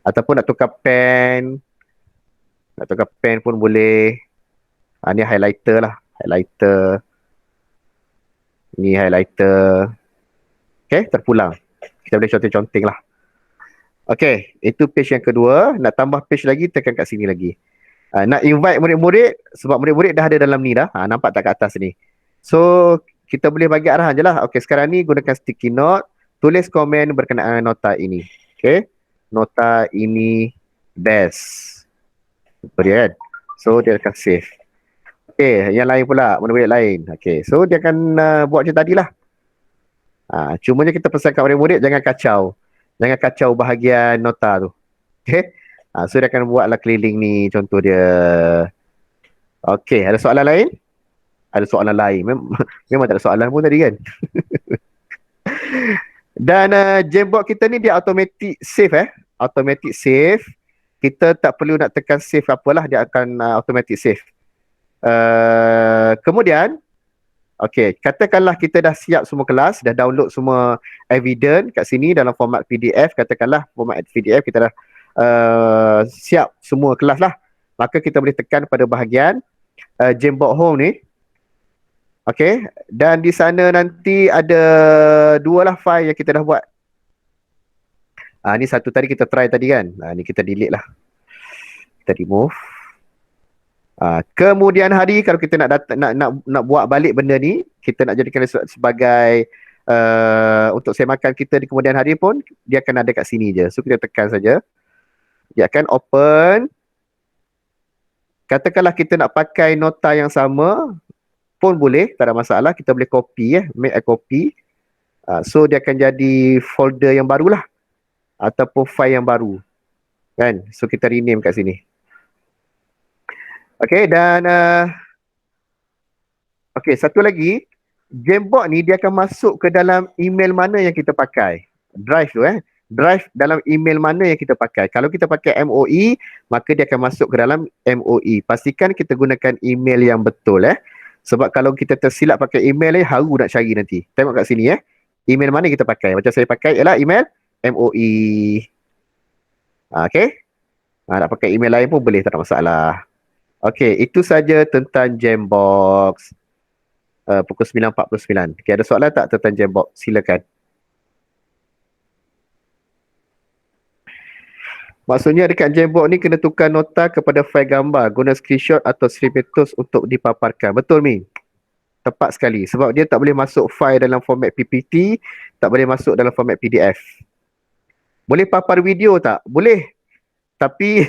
Ataupun nak tukar pen. Nak tukar pen pun boleh. Ni highlighter lah. Highlighter. Ni highlighter. Okay, terpulang. Kita boleh conteng-conteng lah. Okay, itu page yang kedua. Nak tambah page lagi, tekan kat sini lagi. Nak invite murid-murid, sebab murid-murid dah ada dalam ni dah. Nampak tak kat atas ni? So, kita boleh bagi arahan je lah. Okay, sekarang ni gunakan sticky note. Tulis komen berkenaan nota ini. Okay, nota ini best. Dia kan? So, dia akan save. Okay, yang lain pula, murid-murid lain. Okay, so dia akan buat macam tadilah. Cumanya kita pesan kat murid-murid, jangan kacau. Jangan kacau bahagian nota tu. Okay. So dia akan buatlah keliling ni contoh dia. Okay. Ada soalan lain? Ada soalan lain. Memang tak ada soalan pun tadi kan. Dan Jamboard kita ni dia automatic save Automatic save. Kita tak perlu nak tekan save apalah. Dia akan automatic save. Kemudian okay, katakanlah kita dah siap semua kelas, dah download semua evidence kat sini dalam format PDF. Katakanlah format PDF kita dah siap semua kelas lah, maka kita boleh tekan pada bahagian Jamboard Home ni. Okay, dan di sana nanti ada 2 lah file yang kita dah buat. Ni satu tadi kita try tadi kan. Ni kita delete lah. Kita remove. Kemudian hari kalau kita nak buat balik benda ni, kita nak jadikan sebagai untuk semakan kita di kemudian hari pun, dia akan ada kat sini je. So kita tekan saja. Dia akan open. Katakanlah kita nak pakai nota yang sama pun boleh, tak ada masalah. Kita boleh copy, make a copy. So dia akan jadi folder yang barulah, ataupun file yang baru kan. So kita rename kat sini. Okay, dan okay, satu lagi, Jamboard ni dia akan masuk ke dalam email mana yang kita pakai. Drive tu Drive dalam email mana yang kita pakai. Kalau kita pakai MOE, maka dia akan masuk ke dalam MOE. Pastikan kita gunakan email yang betul sebab kalau kita tersilap pakai email haru nak cari nanti. Tengok kat sini email mana kita pakai. Macam saya pakai ialah email MOE. Okay. Nak pakai email lain pun boleh, tak ada masalah. Okay, itu saja tentang Jambox. Pukul 9.49. Okay, ada soalan tak tentang Jambox? Silakan. Maksudnya dekat Jambox ni kena tukar nota kepada file gambar, guna screenshot atau snippets untuk dipaparkan. Betul, Mi? Tepat sekali. Sebab dia tak boleh masuk file dalam format PPT, tak boleh masuk dalam format PDF. Boleh papar video tak? Boleh. Tapi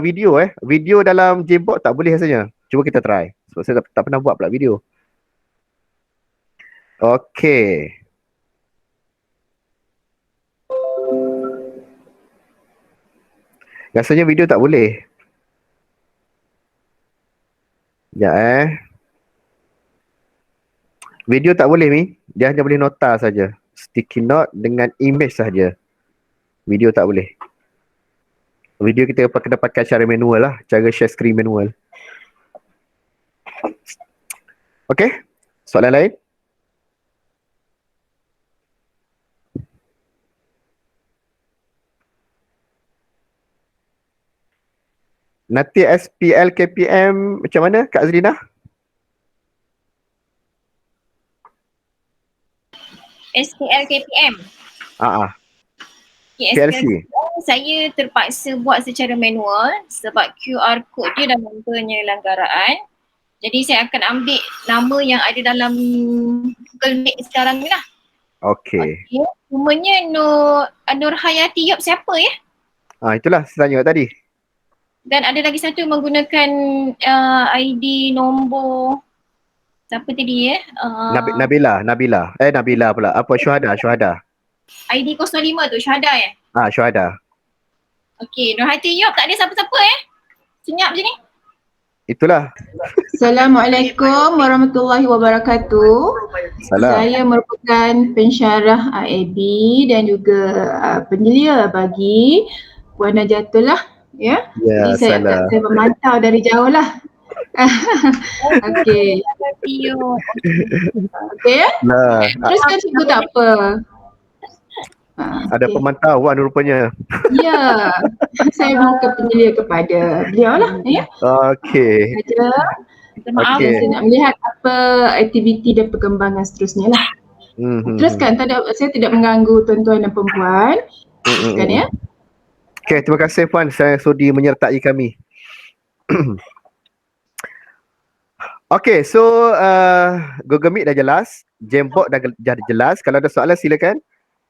video dalam Jambox tak boleh rasanya. Cuba kita try. Sebab saya tak pernah buat pula video. Okay. Rasanya video tak boleh. Sekejap Video tak boleh, Mi. Dia hanya boleh nota saja. Sticky note dengan image saja. Video tak boleh. Video kita kena pakai cara manual lah. Cara share screen manual. Okay. Soalan lain? Nanti SPL KPM macam mana Kak Azrina? SPL KPM. PLC. KPM saya terpaksa buat secara manual sebab QR code dia dah memang penyelenggaraan. Jadi saya akan ambil nama yang ada dalam Google Meet sekarang ni lah. Okay. Namanya Nur Hayati Yop siapa ya? Itulah saya tanya tadi. Dan ada lagi satu menggunakan ID nombor siapa tadi Nabila. Nabila pula. Apa Syuhada? ID 05 tu Syuhada Syuhada. Okey, Nur Hayati Yop tak ada siapa-siapa senyap je ni. Itulah. Assalamualaikum warahmatullahi wabarakatuh. Salam. Saya merupakan pensyarah IAB dan juga penyelia bagi Puan Najatul lah. Ya. Jadi saya memantau dari jauh lah. Okey. Okey ya? Teruskan cikgu tak apa. Ada pemantauan rupanya. Ya. Saya bukan penyelia kepada beliau lah. Ya. Okey. Maaf, saya nak melihat apa aktiviti dan perkembangan seterusnya lah. Teruskan, saya tidak mengganggu tuan-tuan dan perempuan. Teruskan ya. Okay, terima kasih Puan. Saya sudi menyertai kami. Okay, so Google Meet dah jelas. Jambox dah jelas. Kalau ada soalan silakan.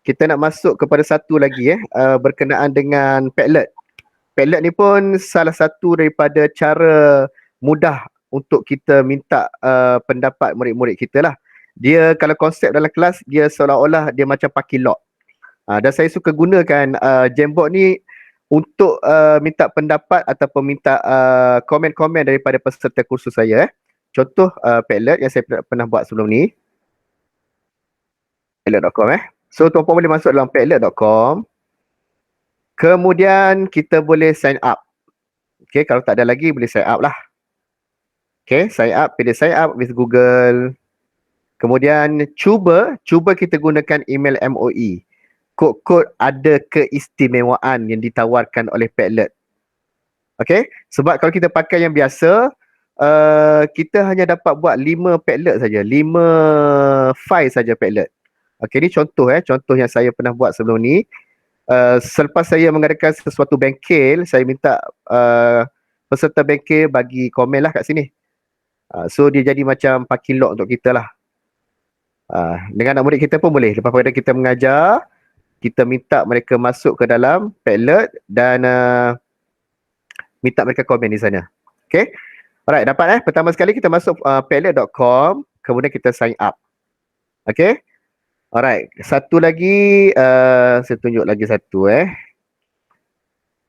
Kita nak masuk kepada satu lagi berkenaan dengan Padlet. Padlet ni pun salah satu daripada cara mudah untuk kita minta pendapat murid-murid kita lah. Dia kalau konsep dalam kelas, dia seolah-olah dia macam parking lot. Dan saya suka gunakan Jambox ni untuk minta pendapat ataupun minta komen-komen daripada peserta kursus saya. Contoh Padlet yang saya pernah buat sebelum ni. Padlet.com So tuan-puan boleh masuk dalam padlet.com. Kemudian kita boleh sign up. Okay, kalau tak ada lagi boleh sign up lah. Okay, sign up, pilih sign up with Google. Kemudian cuba kita gunakan email MOE. kod-kod ada keistimewaan yang ditawarkan oleh Padlet. Okay, sebab kalau kita pakai yang biasa, kita hanya dapat buat 5 Padlet saja, 5 file saja Padlet. Okay, ni contoh contoh yang saya pernah buat sebelum ni. Selepas saya mengadakan sesuatu bengkel, saya minta peserta bengkel bagi komen lah kat sini. So dia jadi macam parking lot untuk kita lah. Dengan anak murid kita pun boleh. Lepas pada kita mengajar, kita minta mereka masuk ke dalam Padlet dan minta mereka komen di sana. Okay. Alright, dapat pertama sekali kita masuk padlet.com, kemudian kita sign up. Okay. Alright, satu lagi, saya tunjuk lagi satu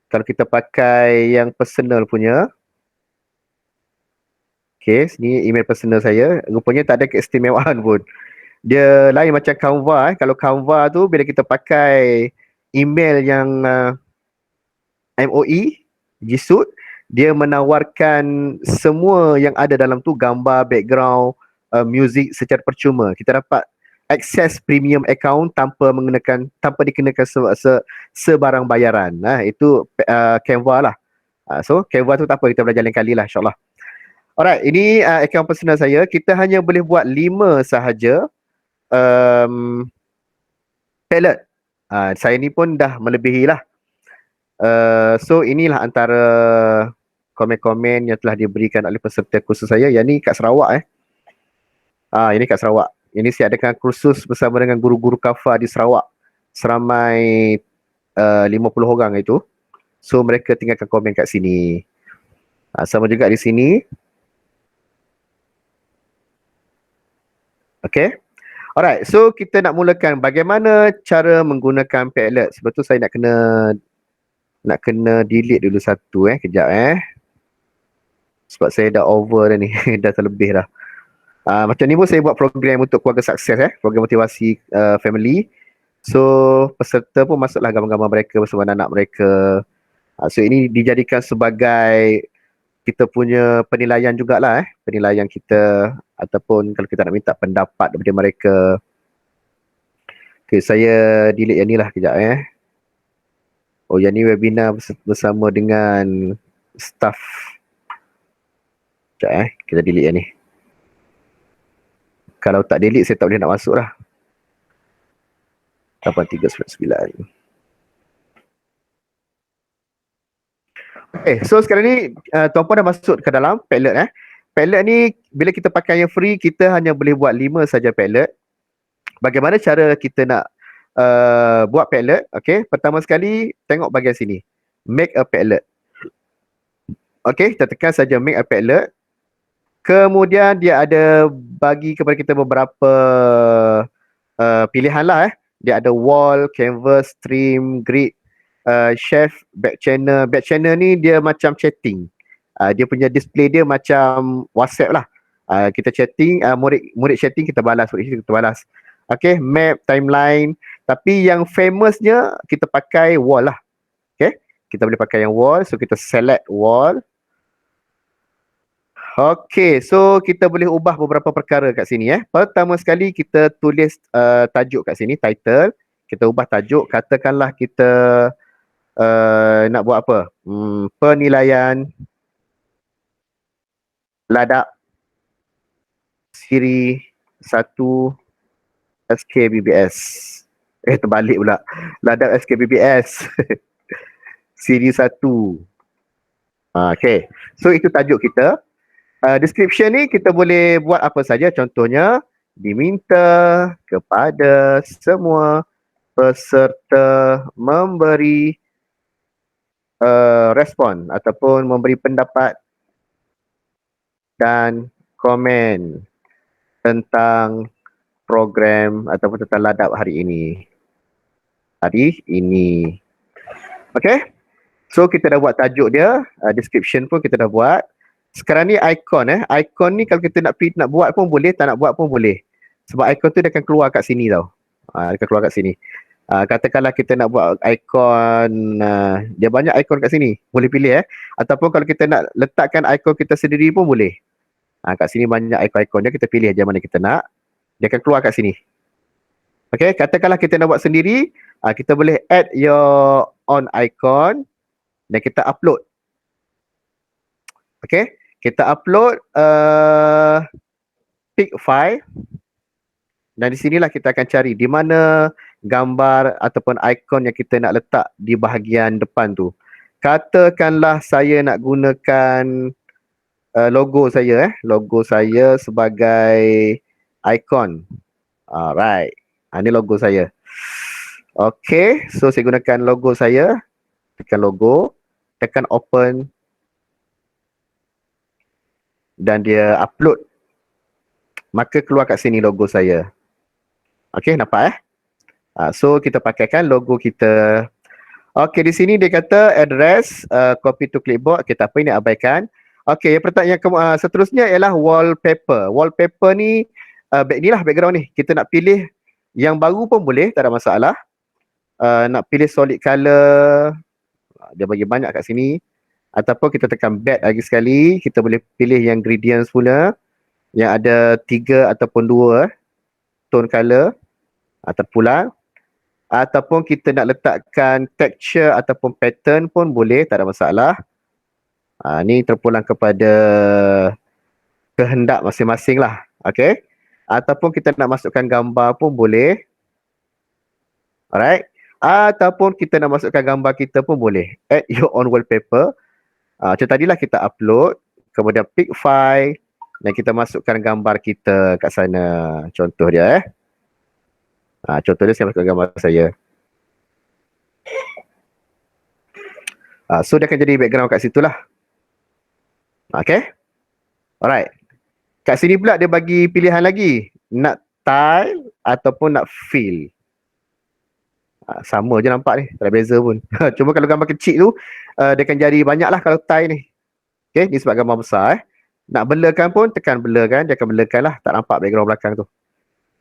Kalau kita pakai yang personal punya. Okay, sini email personal saya. Rupanya tak ada keistimewaan pun. Dia lain macam Canva. Kalau Canva tu bila kita pakai email yang MOE, G Suite, dia menawarkan semua yang ada dalam tu, gambar, background, music secara percuma. Kita dapat akses premium account tanpa dikenakan sebarang bayaran. Itu Canva lah. So Canva tu tak apa, kita belajar lain kali lah insyaAllah. Alright, ini account personal saya. Kita hanya boleh buat 5 sahaja Padlet. Saya ni pun dah melebihi lah. So inilah antara komen-komen yang telah diberikan oleh peserta kursus saya. Yang ni kat Sarawak ini kat Sarawak. Ini saya adakan kursus bersama dengan guru-guru kafa di Sarawak. Seramai 50 orang itu. So mereka tinggalkan komen kat sini. Sama juga di sini. Okay. Alright, so kita nak mulakan bagaimana cara menggunakan Padlet. Sebab tu saya nak kena delete dulu satu kejap sebab saya dah over dah ni. Dah terlebih dah. Macam ni pun saya buat program untuk keluarga sukses program motivasi family. So peserta pun masuklah gambar-gambar mereka bersama anak mereka. So ini dijadikan sebagai kita punya penilaian jugalah penilaian kita, ataupun kalau kita nak minta pendapat daripada mereka. Okay, saya delete yang ni lah kejap Oh, yang ni webinar bersama dengan staff. Sekejap kita delete yang ni. Kalau tak delete, saya tak boleh nak masuk lah. 8399. Okay, so sekarang ni tuan-puan dah masuk ke dalam Padlet Padlet ni, bila kita pakai yang free, kita hanya boleh buat 5 saja Padlet. Bagaimana cara kita nak buat Padlet? Okay, pertama sekali, tengok bahagian sini. Make a Padlet. Okay, kita tekan saja make a Padlet. Kemudian dia ada bagi kepada kita beberapa pilihan lah Dia ada wall, canvas, stream, grid, chef, back channel. Back channel ni dia macam chatting. Dia punya display dia macam WhatsApp lah. Kita chatting, murid chatting, kita balas, kita balas. Okay, map, timeline. Tapi yang famousnya kita pakai wall lah. Okay, kita boleh pakai yang wall. So kita select wall. Okay, so kita boleh ubah beberapa perkara kat sini Pertama sekali kita tulis tajuk kat sini, title. Kita ubah tajuk, katakanlah kita nak buat apa? Penilaian ladap siri 1 SKBBS. Terbalik pula. Ladap SKBBS. siri 1. Okay, so itu tajuk kita. Description ni kita boleh buat apa saja. Contohnya, diminta kepada semua peserta memberi respon ataupun memberi pendapat dan komen tentang program ataupun tentang ladap hari ini. Okay, so kita dah buat tajuk dia, description pun kita dah buat. Sekarang ni ikon ikon ni kalau kita nak buat pun boleh, tak nak buat pun boleh. Sebab ikon tu dia akan keluar kat sini tau. Dia akan keluar kat sini. Katakanlah kita nak buat ikon, dia banyak ikon kat sini, boleh pilih ataupun kalau kita nak letakkan ikon kita sendiri pun boleh. Kat sini banyak ikon-ikon dia, kita pilih aja mana kita nak, dia akan keluar kat sini. Okay, katakanlah kita nak buat sendiri, Kita boleh add your own icon dan kita upload. Okay, kita upload pic file dan di sinilah kita akan cari di mana gambar ataupun ikon yang kita nak letak di bahagian depan tu. Katakanlah saya nak gunakan logo saya sebagai ikon. Alright, ini logo saya. Okay, so saya gunakan logo saya, tekan logo, tekan open dan dia upload. Maka keluar kat sini logo saya. Okay, nampak so kita pakaikan logo kita. Okay, di sini dia kata address, copy to clipboard. Okay, tak apa, ini abaikan. Okay, yang pertanyaan seterusnya ialah wallpaper. Wallpaper ni, inilah background ni. Kita nak pilih yang baru pun boleh, tak ada masalah. Nak pilih solid color, dia bagi banyak kat sini. Ataupun kita tekan back lagi sekali, kita boleh pilih yang gradients pula, yang ada 3 ataupun 2 tone color terpulang. Ataupun kita nak letakkan texture ataupun pattern pun boleh, tak ada masalah. Ni terpulang kepada kehendak masing-masing lah. Okay. Ataupun kita nak masukkan gambar pun boleh. Alright. Ataupun kita nak masukkan gambar kita pun boleh. Add your own wallpaper. Macam tadilah kita upload, kemudian pick file dan kita masukkan gambar kita kat sana. Contoh dia contoh dia saya masukkan gambar saya. So dia akan jadi background kat situ lah. Okay. Alright. Kat sini pula dia bagi pilihan lagi. Nak tile ataupun nak fill. Sama je nampak ni. Tak ada beza pun. Cuma kalau gambar kecil tu, dia akan jadi banyak lah kalau tile ni. Okay. Ni sebab gambar besar Nak blurkan pun tekan blurkan. Dia akan blurkan lah. Tak nampak background belakang tu.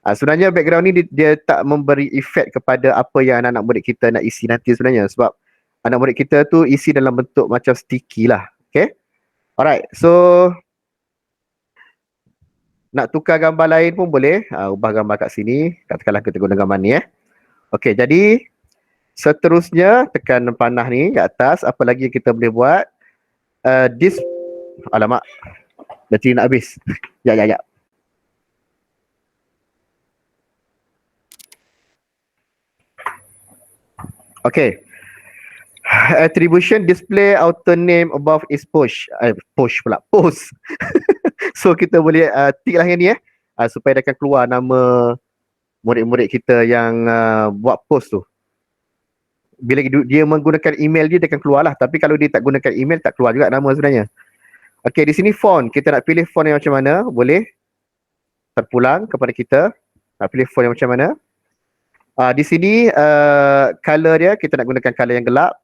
Sebenarnya background ni dia tak memberi efek kepada apa yang anak-anak murid kita nak isi nanti sebenarnya. Sebab anak murid kita tu isi dalam bentuk macam sticky lah. Okay. Alright. So nak tukar gambar lain pun boleh. Ubah gambar kat sini. Katakanlah kita guna gambar ni Okay, jadi seterusnya tekan panah ni di atas. Apa lagi kita boleh buat? Alamak. Bateri nak habis. Ya. Okay. Attribution display auto name above is push. Post. So kita boleh tick lah yang ni supaya dia akan keluar nama murid-murid kita yang buat post tu. Bila dia menggunakan email dia akan keluar lah. Tapi kalau dia tak gunakan email, tak keluar juga nama sebenarnya. Okay, di sini font. Kita nak pilih font yang macam mana. Boleh. Terpulang kepada kita. Nak pilih font yang macam mana. Di sini color dia, kita nak gunakan color yang gelap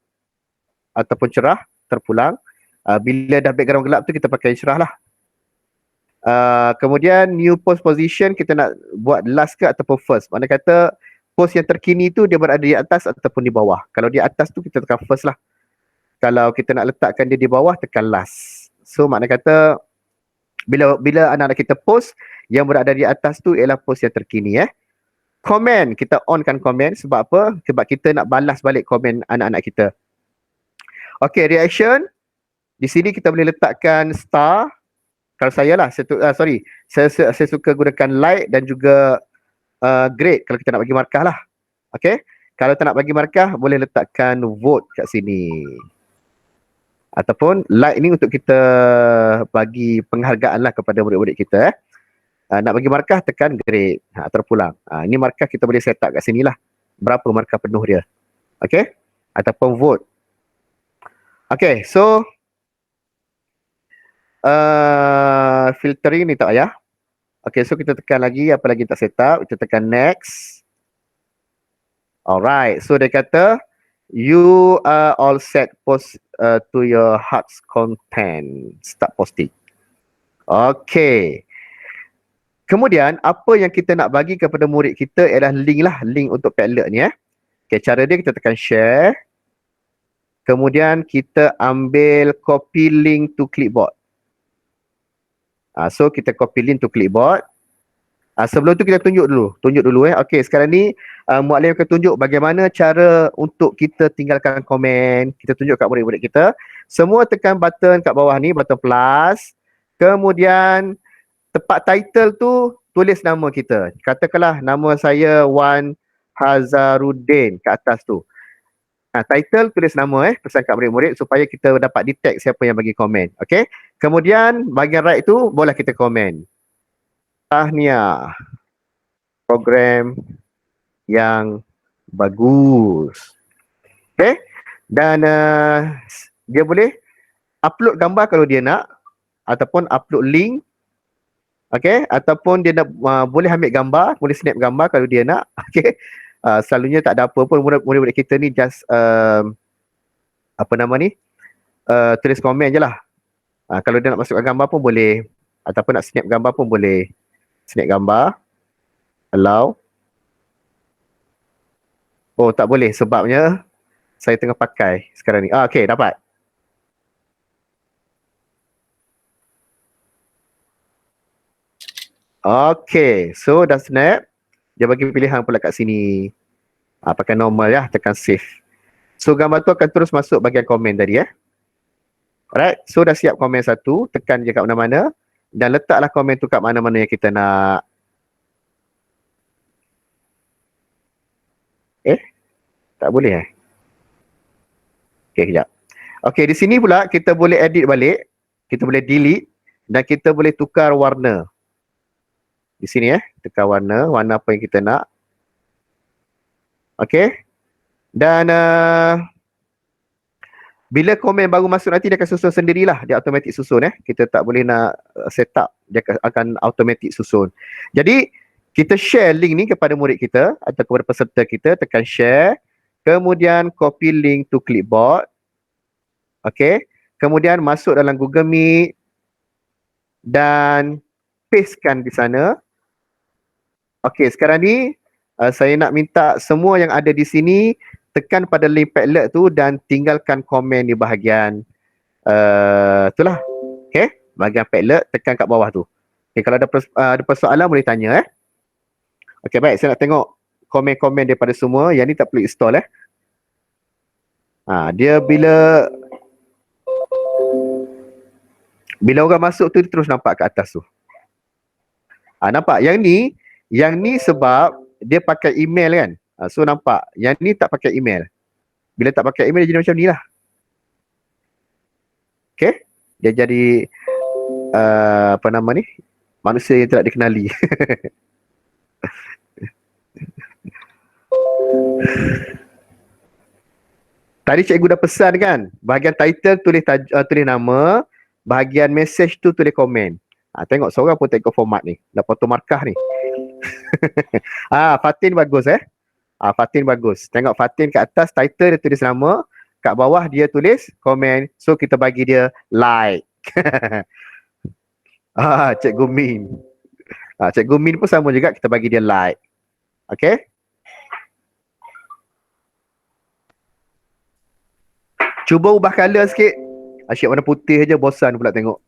ataupun cerah. Terpulang. Bila dah background gelap tu, kita pakai cerah lah. Kemudian new post position, kita nak buat last ke ataupun first. Mana kata post yang terkini tu dia berada di atas ataupun di bawah. Kalau di atas tu kita tekan first lah. Kalau kita nak letakkan dia di bawah, tekan last. So makna kata bila anak-anak kita post, yang berada di atas tu ialah post yang terkini Comment, kita onkan komen. Sebab apa? Sebab kita nak balas balik komen anak-anak kita. Okay, reaction. Di sini kita boleh letakkan star. Kalau saya lah, saya suka gunakan like dan juga grade kalau kita nak bagi markah lah. Okay. Kalau tak nak bagi markah, boleh letakkan vote kat sini. Ataupun like ni untuk kita bagi penghargaan lah kepada murid-murid kita nak bagi markah, tekan grade. Terpulang. Ini markah kita boleh set up kat sini lah. Berapa markah penuh dia. Okay. Ataupun vote. Okay, so filtering ni tak payah. Okay, so kita tekan lagi, apa lagi tak set up, kita tekan next. Alright, so dia kata you are all set post to your heart's content. Start posting. Okay. Kemudian apa yang kita nak bagi kepada murid kita ialah link lah, link untuk Padlet ni Okay, cara dia kita tekan share. Kemudian kita ambil copy link to clipboard. So kita copy link to clipboard. Sebelum tu kita tunjuk dulu Okey, sekarang ni Muallim akan tunjuk bagaimana cara untuk kita tinggalkan komen. Kita tunjuk kat murid-murid kita. Semua tekan button kat bawah ni, button plus. Kemudian tempat title tu tulis nama kita. Katakanlah nama saya Wan Hazaruddin kat atas tu. Title tulis nama pesan kat murid-murid supaya kita dapat detect siapa yang bagi komen. Okey. Kemudian bahagian right tu boleh kita komen. Tahniah. Program yang bagus. Okay. Dan dia boleh upload gambar kalau dia nak. Ataupun upload link. Okay. Ataupun dia nak, boleh ambil gambar. Boleh snap gambar kalau dia nak. Okay. Selalunya tak ada apa pun. Murid-murid kita ni just tulis komen je lah. Kalau dia nak masukkan gambar pun boleh. Ataupun nak snap gambar pun boleh. Snap gambar. Allow. Oh, tak boleh sebabnya saya tengah pakai sekarang ni. Okey, dapat. Okey, so dah snap. Dia bagi pilihan pula kat sini. Pakai normal ya, tekan save. So gambar tu akan terus masuk bahagian komen tadi Alright, so dah siap komen satu. Tekan je kat mana-mana. Dan letaklah komen tu kat mana-mana yang kita nak. Tak boleh Okey, kejap. Okey, di sini pula kita boleh edit balik. Kita boleh delete. Dan kita boleh tukar warna. Di sini tukar warna. Warna apa yang kita nak. Okey. Dan bila komen baru masuk nanti dia akan susun sendirilah. Dia automatik susun Kita tak boleh nak set up. Dia akan automatik susun. Jadi kita share link ni kepada murid kita atau kepada peserta kita. Tekan share. Kemudian copy link to clipboard. Okey. Kemudian masuk dalam Google Meet. Dan pastekan di sana. Okey, sekarang ni saya nak minta semua yang ada di sini tekan pada link Padlet tu dan tinggalkan komen di bahagian itulah. Okey, bahagian Padlet tekan kat bawah tu. Okey, kalau ada persoalan boleh tanya Okey, baik, saya nak tengok komen-komen daripada semua. Yang ni tak perlu install dia bila orang masuk tu dia terus nampak kat atas tu. Nampak? Yang ni sebab dia pakai email kan. So nampak. Yang ni tak pakai email. Bila tak pakai email dia jadi macam ni lah. Okay. Dia jadi manusia yang tidak dikenali. Tadi cikgu dah pesan kan. Bahagian title tulis nama. Bahagian message tu tulis komen. Tengok seorang pun tengok format ni. Dah potong markah ni. Fatin bagus Fatin bagus. Tengok Fatin kat atas title dia tulis nama. Kat bawah dia tulis komen. So kita bagi dia like. Cikgu Min. Cikgu Min pun sama juga, kita bagi dia like. Okay. Cuba ubah colour sikit. Asyik warna putih je, bosan pula tengok.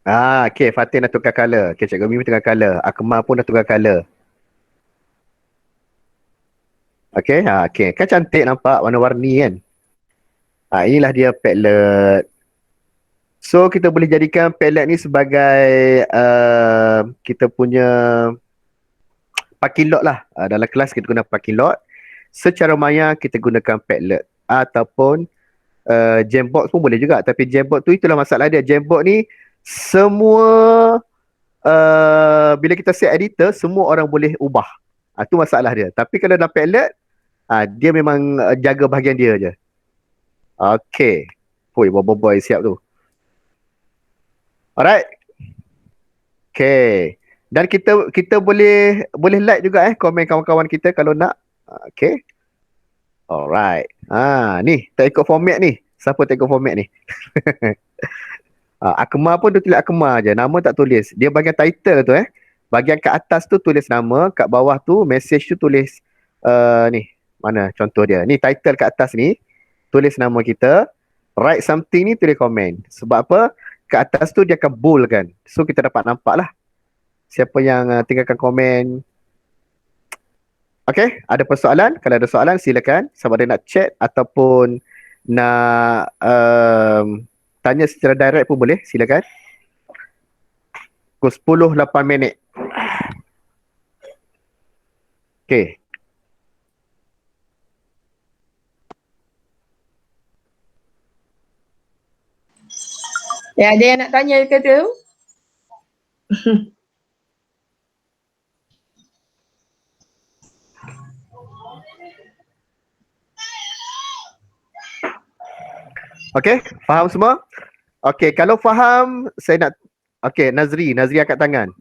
Okay, Fatin dah tukar colour. Okay, Cikgu Mimi tukar colour. Akmal pun dah tukar colour. Okay, okay. Kan cantik nampak warna-warni kan. Inilah dia Padlet. So, kita boleh jadikan Padlet ni sebagai kita punya parking lot lah. Dalam kelas kita guna parking lot. Secara maya kita gunakan Padlet. Ataupun Jambox pun boleh juga. Tapi Jambox tu itulah masalah dia. Jambox ni semua bila kita set editor, semua orang boleh ubah. Tu masalah dia. Tapi kalau dalam Padlet, dia memang jaga bahagian dia je. Okay. Oi, boy siap tu. Alright. Okay. Dan kita boleh like juga komen kawan-kawan kita kalau nak. Okay. Alright. Ni, tak ikut format ni. Siapa tak ikut format ni? Akmal pun dia tulis Akmal je. Nama tak tulis. Dia bahagian title tu Bahagian kat atas tu tulis nama. Kat bawah tu message tu tulis ni. Mana contoh dia? Ni title kat atas ni, tulis nama kita, write something ni tulis komen. Sebab apa? Kat atas tu dia akan bold kan. So kita dapat nampak lah siapa yang tinggalkan komen. Okay, ada persoalan? Kalau ada soalan silakan. Sama ada nak chat ataupun nak tanya secara direct pun boleh, silakan. Pukul 10, 8 minit. Okay. Ya, ada yang nak tanya ke tu? Okay, faham semua? Okay, kalau faham, saya nak... Okay, Nazri angkat tangan.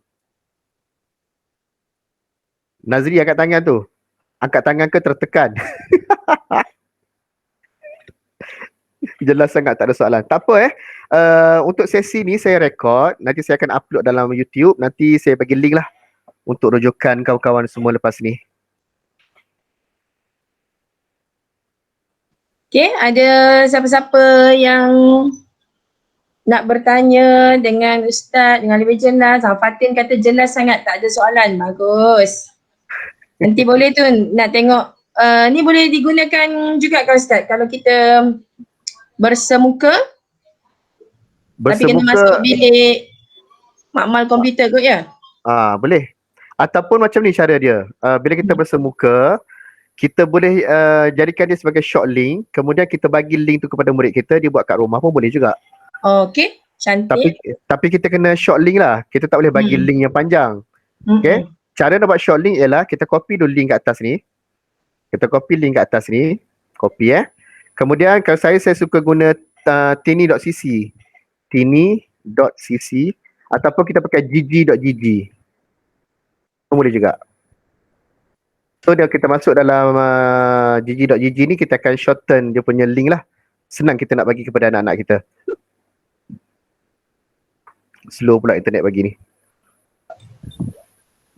Nazri angkat tangan tu. Angkat tangan ke tertekan? Jelas sangat, tak ada soalan. Tak apa untuk sesi ni saya rekod, nanti saya akan upload dalam YouTube, nanti saya bagi link lah untuk rujukan kawan-kawan semua lepas ni. Okay, ada siapa-siapa yang nak bertanya dengan Ustaz dengan lebih jelas? Fatin kata jelas sangat, tak ada soalan. Bagus. Nanti boleh tu nak tengok. Ni boleh digunakan juga kan Ustaz kalau kita bersemuka? Tapi kena masuk bilik makmal komputer kot ya? Boleh. Ataupun macam ni cara dia. Bila kita bersemuka, kita boleh jadikan dia sebagai short link, kemudian kita bagi link tu kepada murid kita, dia buat kat rumah pun boleh juga. Okey, cantik. Tapi kita kena short link lah. Kita tak boleh bagi link yang panjang. Okay? Cara nak buat short link ialah kita copy dulu link kat atas ni. Kita copy link kat atas ni. Copy Kemudian kalau saya suka guna tini.cc. Tini.cc ataupun kita pakai gg.gg. Boleh juga. So dia kita masuk dalam gg.gg ni, kita akan shorten dia punya link lah. Senang kita nak bagi kepada anak-anak kita. Slow pula internet bagi ni.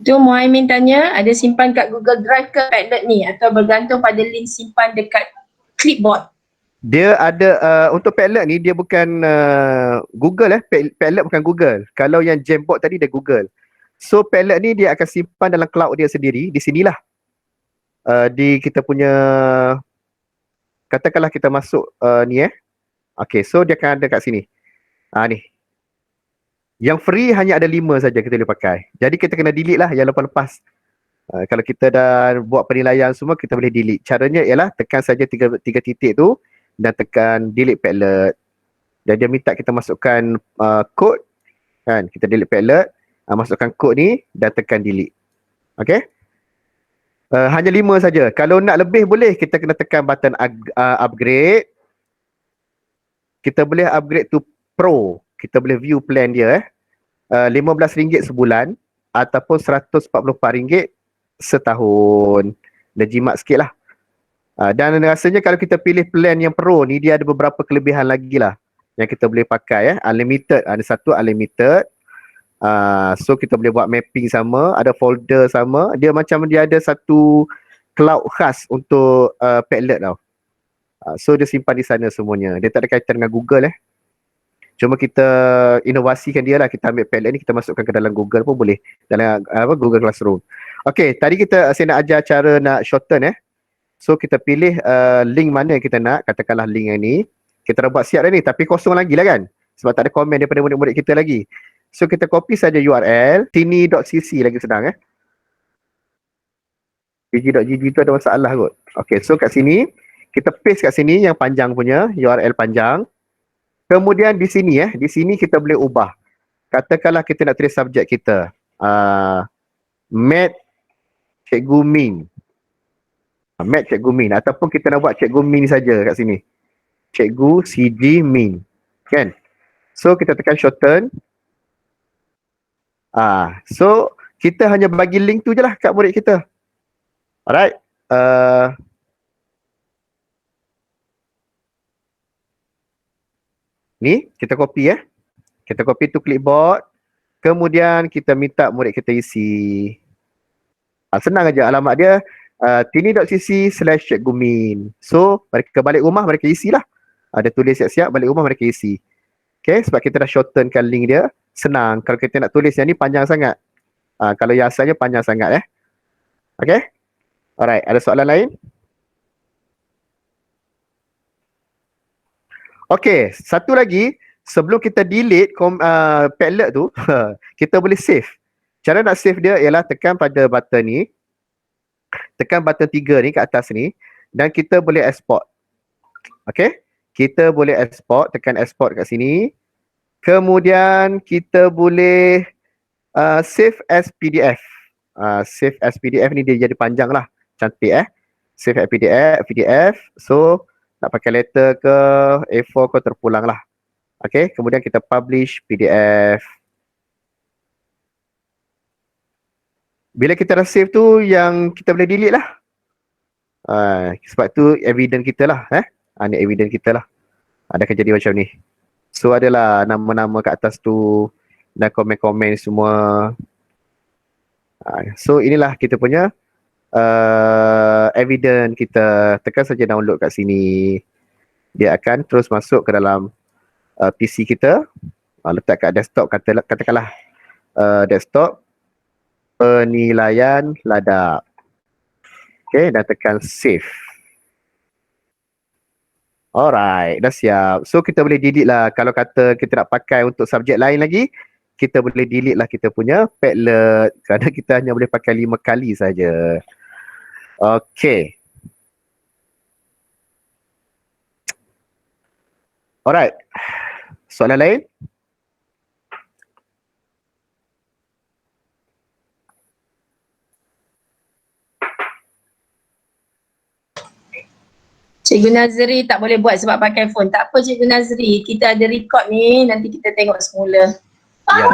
Tu Muhaimin tanya, ada simpan kat Google Drive ke Padlet ni atau bergantung pada link simpan dekat clipboard? Dia ada untuk Padlet ni dia bukan Google Padlet bukan Google. Kalau yang Jamboard tadi dia Google. So Padlet ni dia akan simpan dalam cloud dia sendiri. Di sinilah di kita punya, katakanlah kita masuk ni Okay, so dia akan ada kat sini. Ni. Yang free hanya ada 5 saja kita boleh pakai. Jadi kita kena delete lah yang lepas-lepas. Kalau kita dah buat penilaian semua, kita boleh delete. Caranya ialah tekan saja tiga titik tu dan tekan delete Padlet. Dan dia minta kita masukkan kod kan. Kita delete Padlet, masukkan kod ni dan tekan delete. Okay. Hanya 5 saja. Kalau nak lebih boleh, kita kena tekan button upgrade. Kita boleh upgrade to Pro. Kita boleh view plan dia RM15 sebulan ataupun RM144 setahun. Dah jimat sikit lah. Dan rasanya kalau kita pilih plan yang Pro ni, dia ada beberapa kelebihan lagi lah yang kita boleh pakai Unlimited. Ada satu Unlimited. So kita boleh buat mapping sama, ada folder sama. Dia macam dia ada satu cloud khas untuk Padlet tau. So dia simpan di sana semuanya. Dia tak ada kaitan dengan Google Cuma kita inovasikan dia lah. Kita ambil Padlet ni, kita masukkan ke dalam Google pun boleh. Dalam Google Classroom. Okay, tadi saya nak ajar cara nak shorten So kita pilih link mana yang kita nak. Katakanlah link yang ni. Kita dah buat siap dah ni, tapi kosong lagi lah kan. Sebab tak ada komen daripada murid-murid kita lagi. So kita copy saja URL. tini.cc lagi senang gg.gg tu ada masalah kot. Okay, so kat sini. Kita paste kat sini yang panjang punya. URL panjang. Kemudian di sini di sini kita boleh ubah. Katakanlah kita nak tulis subjek kita. Math Cikgu Min. Math Cikgu Min. Ataupun kita nak buat Cikgu Min saja kat sini. Cikgu CG Min. Kan? So kita tekan shorten. So kita hanya bagi link tu je lah kat murid kita. Alright. Ni kita copy Kita copy tu clipboard. Kemudian kita minta murid kita isi. Senang aja alamat dia tini.cc/Cikgumin. So mereka balik rumah mereka isilah. Ada tulis siap-siap, balik rumah mereka isi. Okay, sebab kita dah shortenkan link dia, senang. Kalau kita nak tulis yang ni panjang sangat. Kalau yang asalnya panjang sangat Okay. Alright, ada soalan lain? Okay, satu lagi. Sebelum kita delete Padlet tu, kita boleh save. Cara nak save dia ialah tekan pada button ni. Tekan button 3 ni kat atas ni. Dan kita boleh export. Okay. Kita boleh export. Tekan export kat sini. Kemudian kita boleh save as PDF. Save as PDF ni dia jadi panjang lah. Cantik Save as PDF. So, nak pakai letter ke A4 ke terpulang lah. Okay, kemudian kita publish PDF. Bila kita dah save tu, yang kita boleh delete lah. Sebab tu evidence kita lah. Ni evidence kita lah. Ada kejadian macam ni. So adalah nama-nama kat atas tu dan komen-komen semua. So inilah kita punya evidence kita. Tekan saja download kat sini. Dia akan terus masuk ke dalam PC kita. Letak kat desktop, katakanlah desktop penilaian ladap. Okay, dan tekan save. Alright, dah siap. So kita boleh delete lah. Kalau kata kita nak pakai untuk subjek lain lagi, kita boleh delete lah kita punya Padlet. Kerana kita hanya boleh pakai 5 kali saja. Okay. Alright. Soalan lain? Cikgu Nazri tak boleh buat sebab pakai phone. Tak apa Cikgu Nazri, kita ada record ni, nanti kita tengok semula. Ya.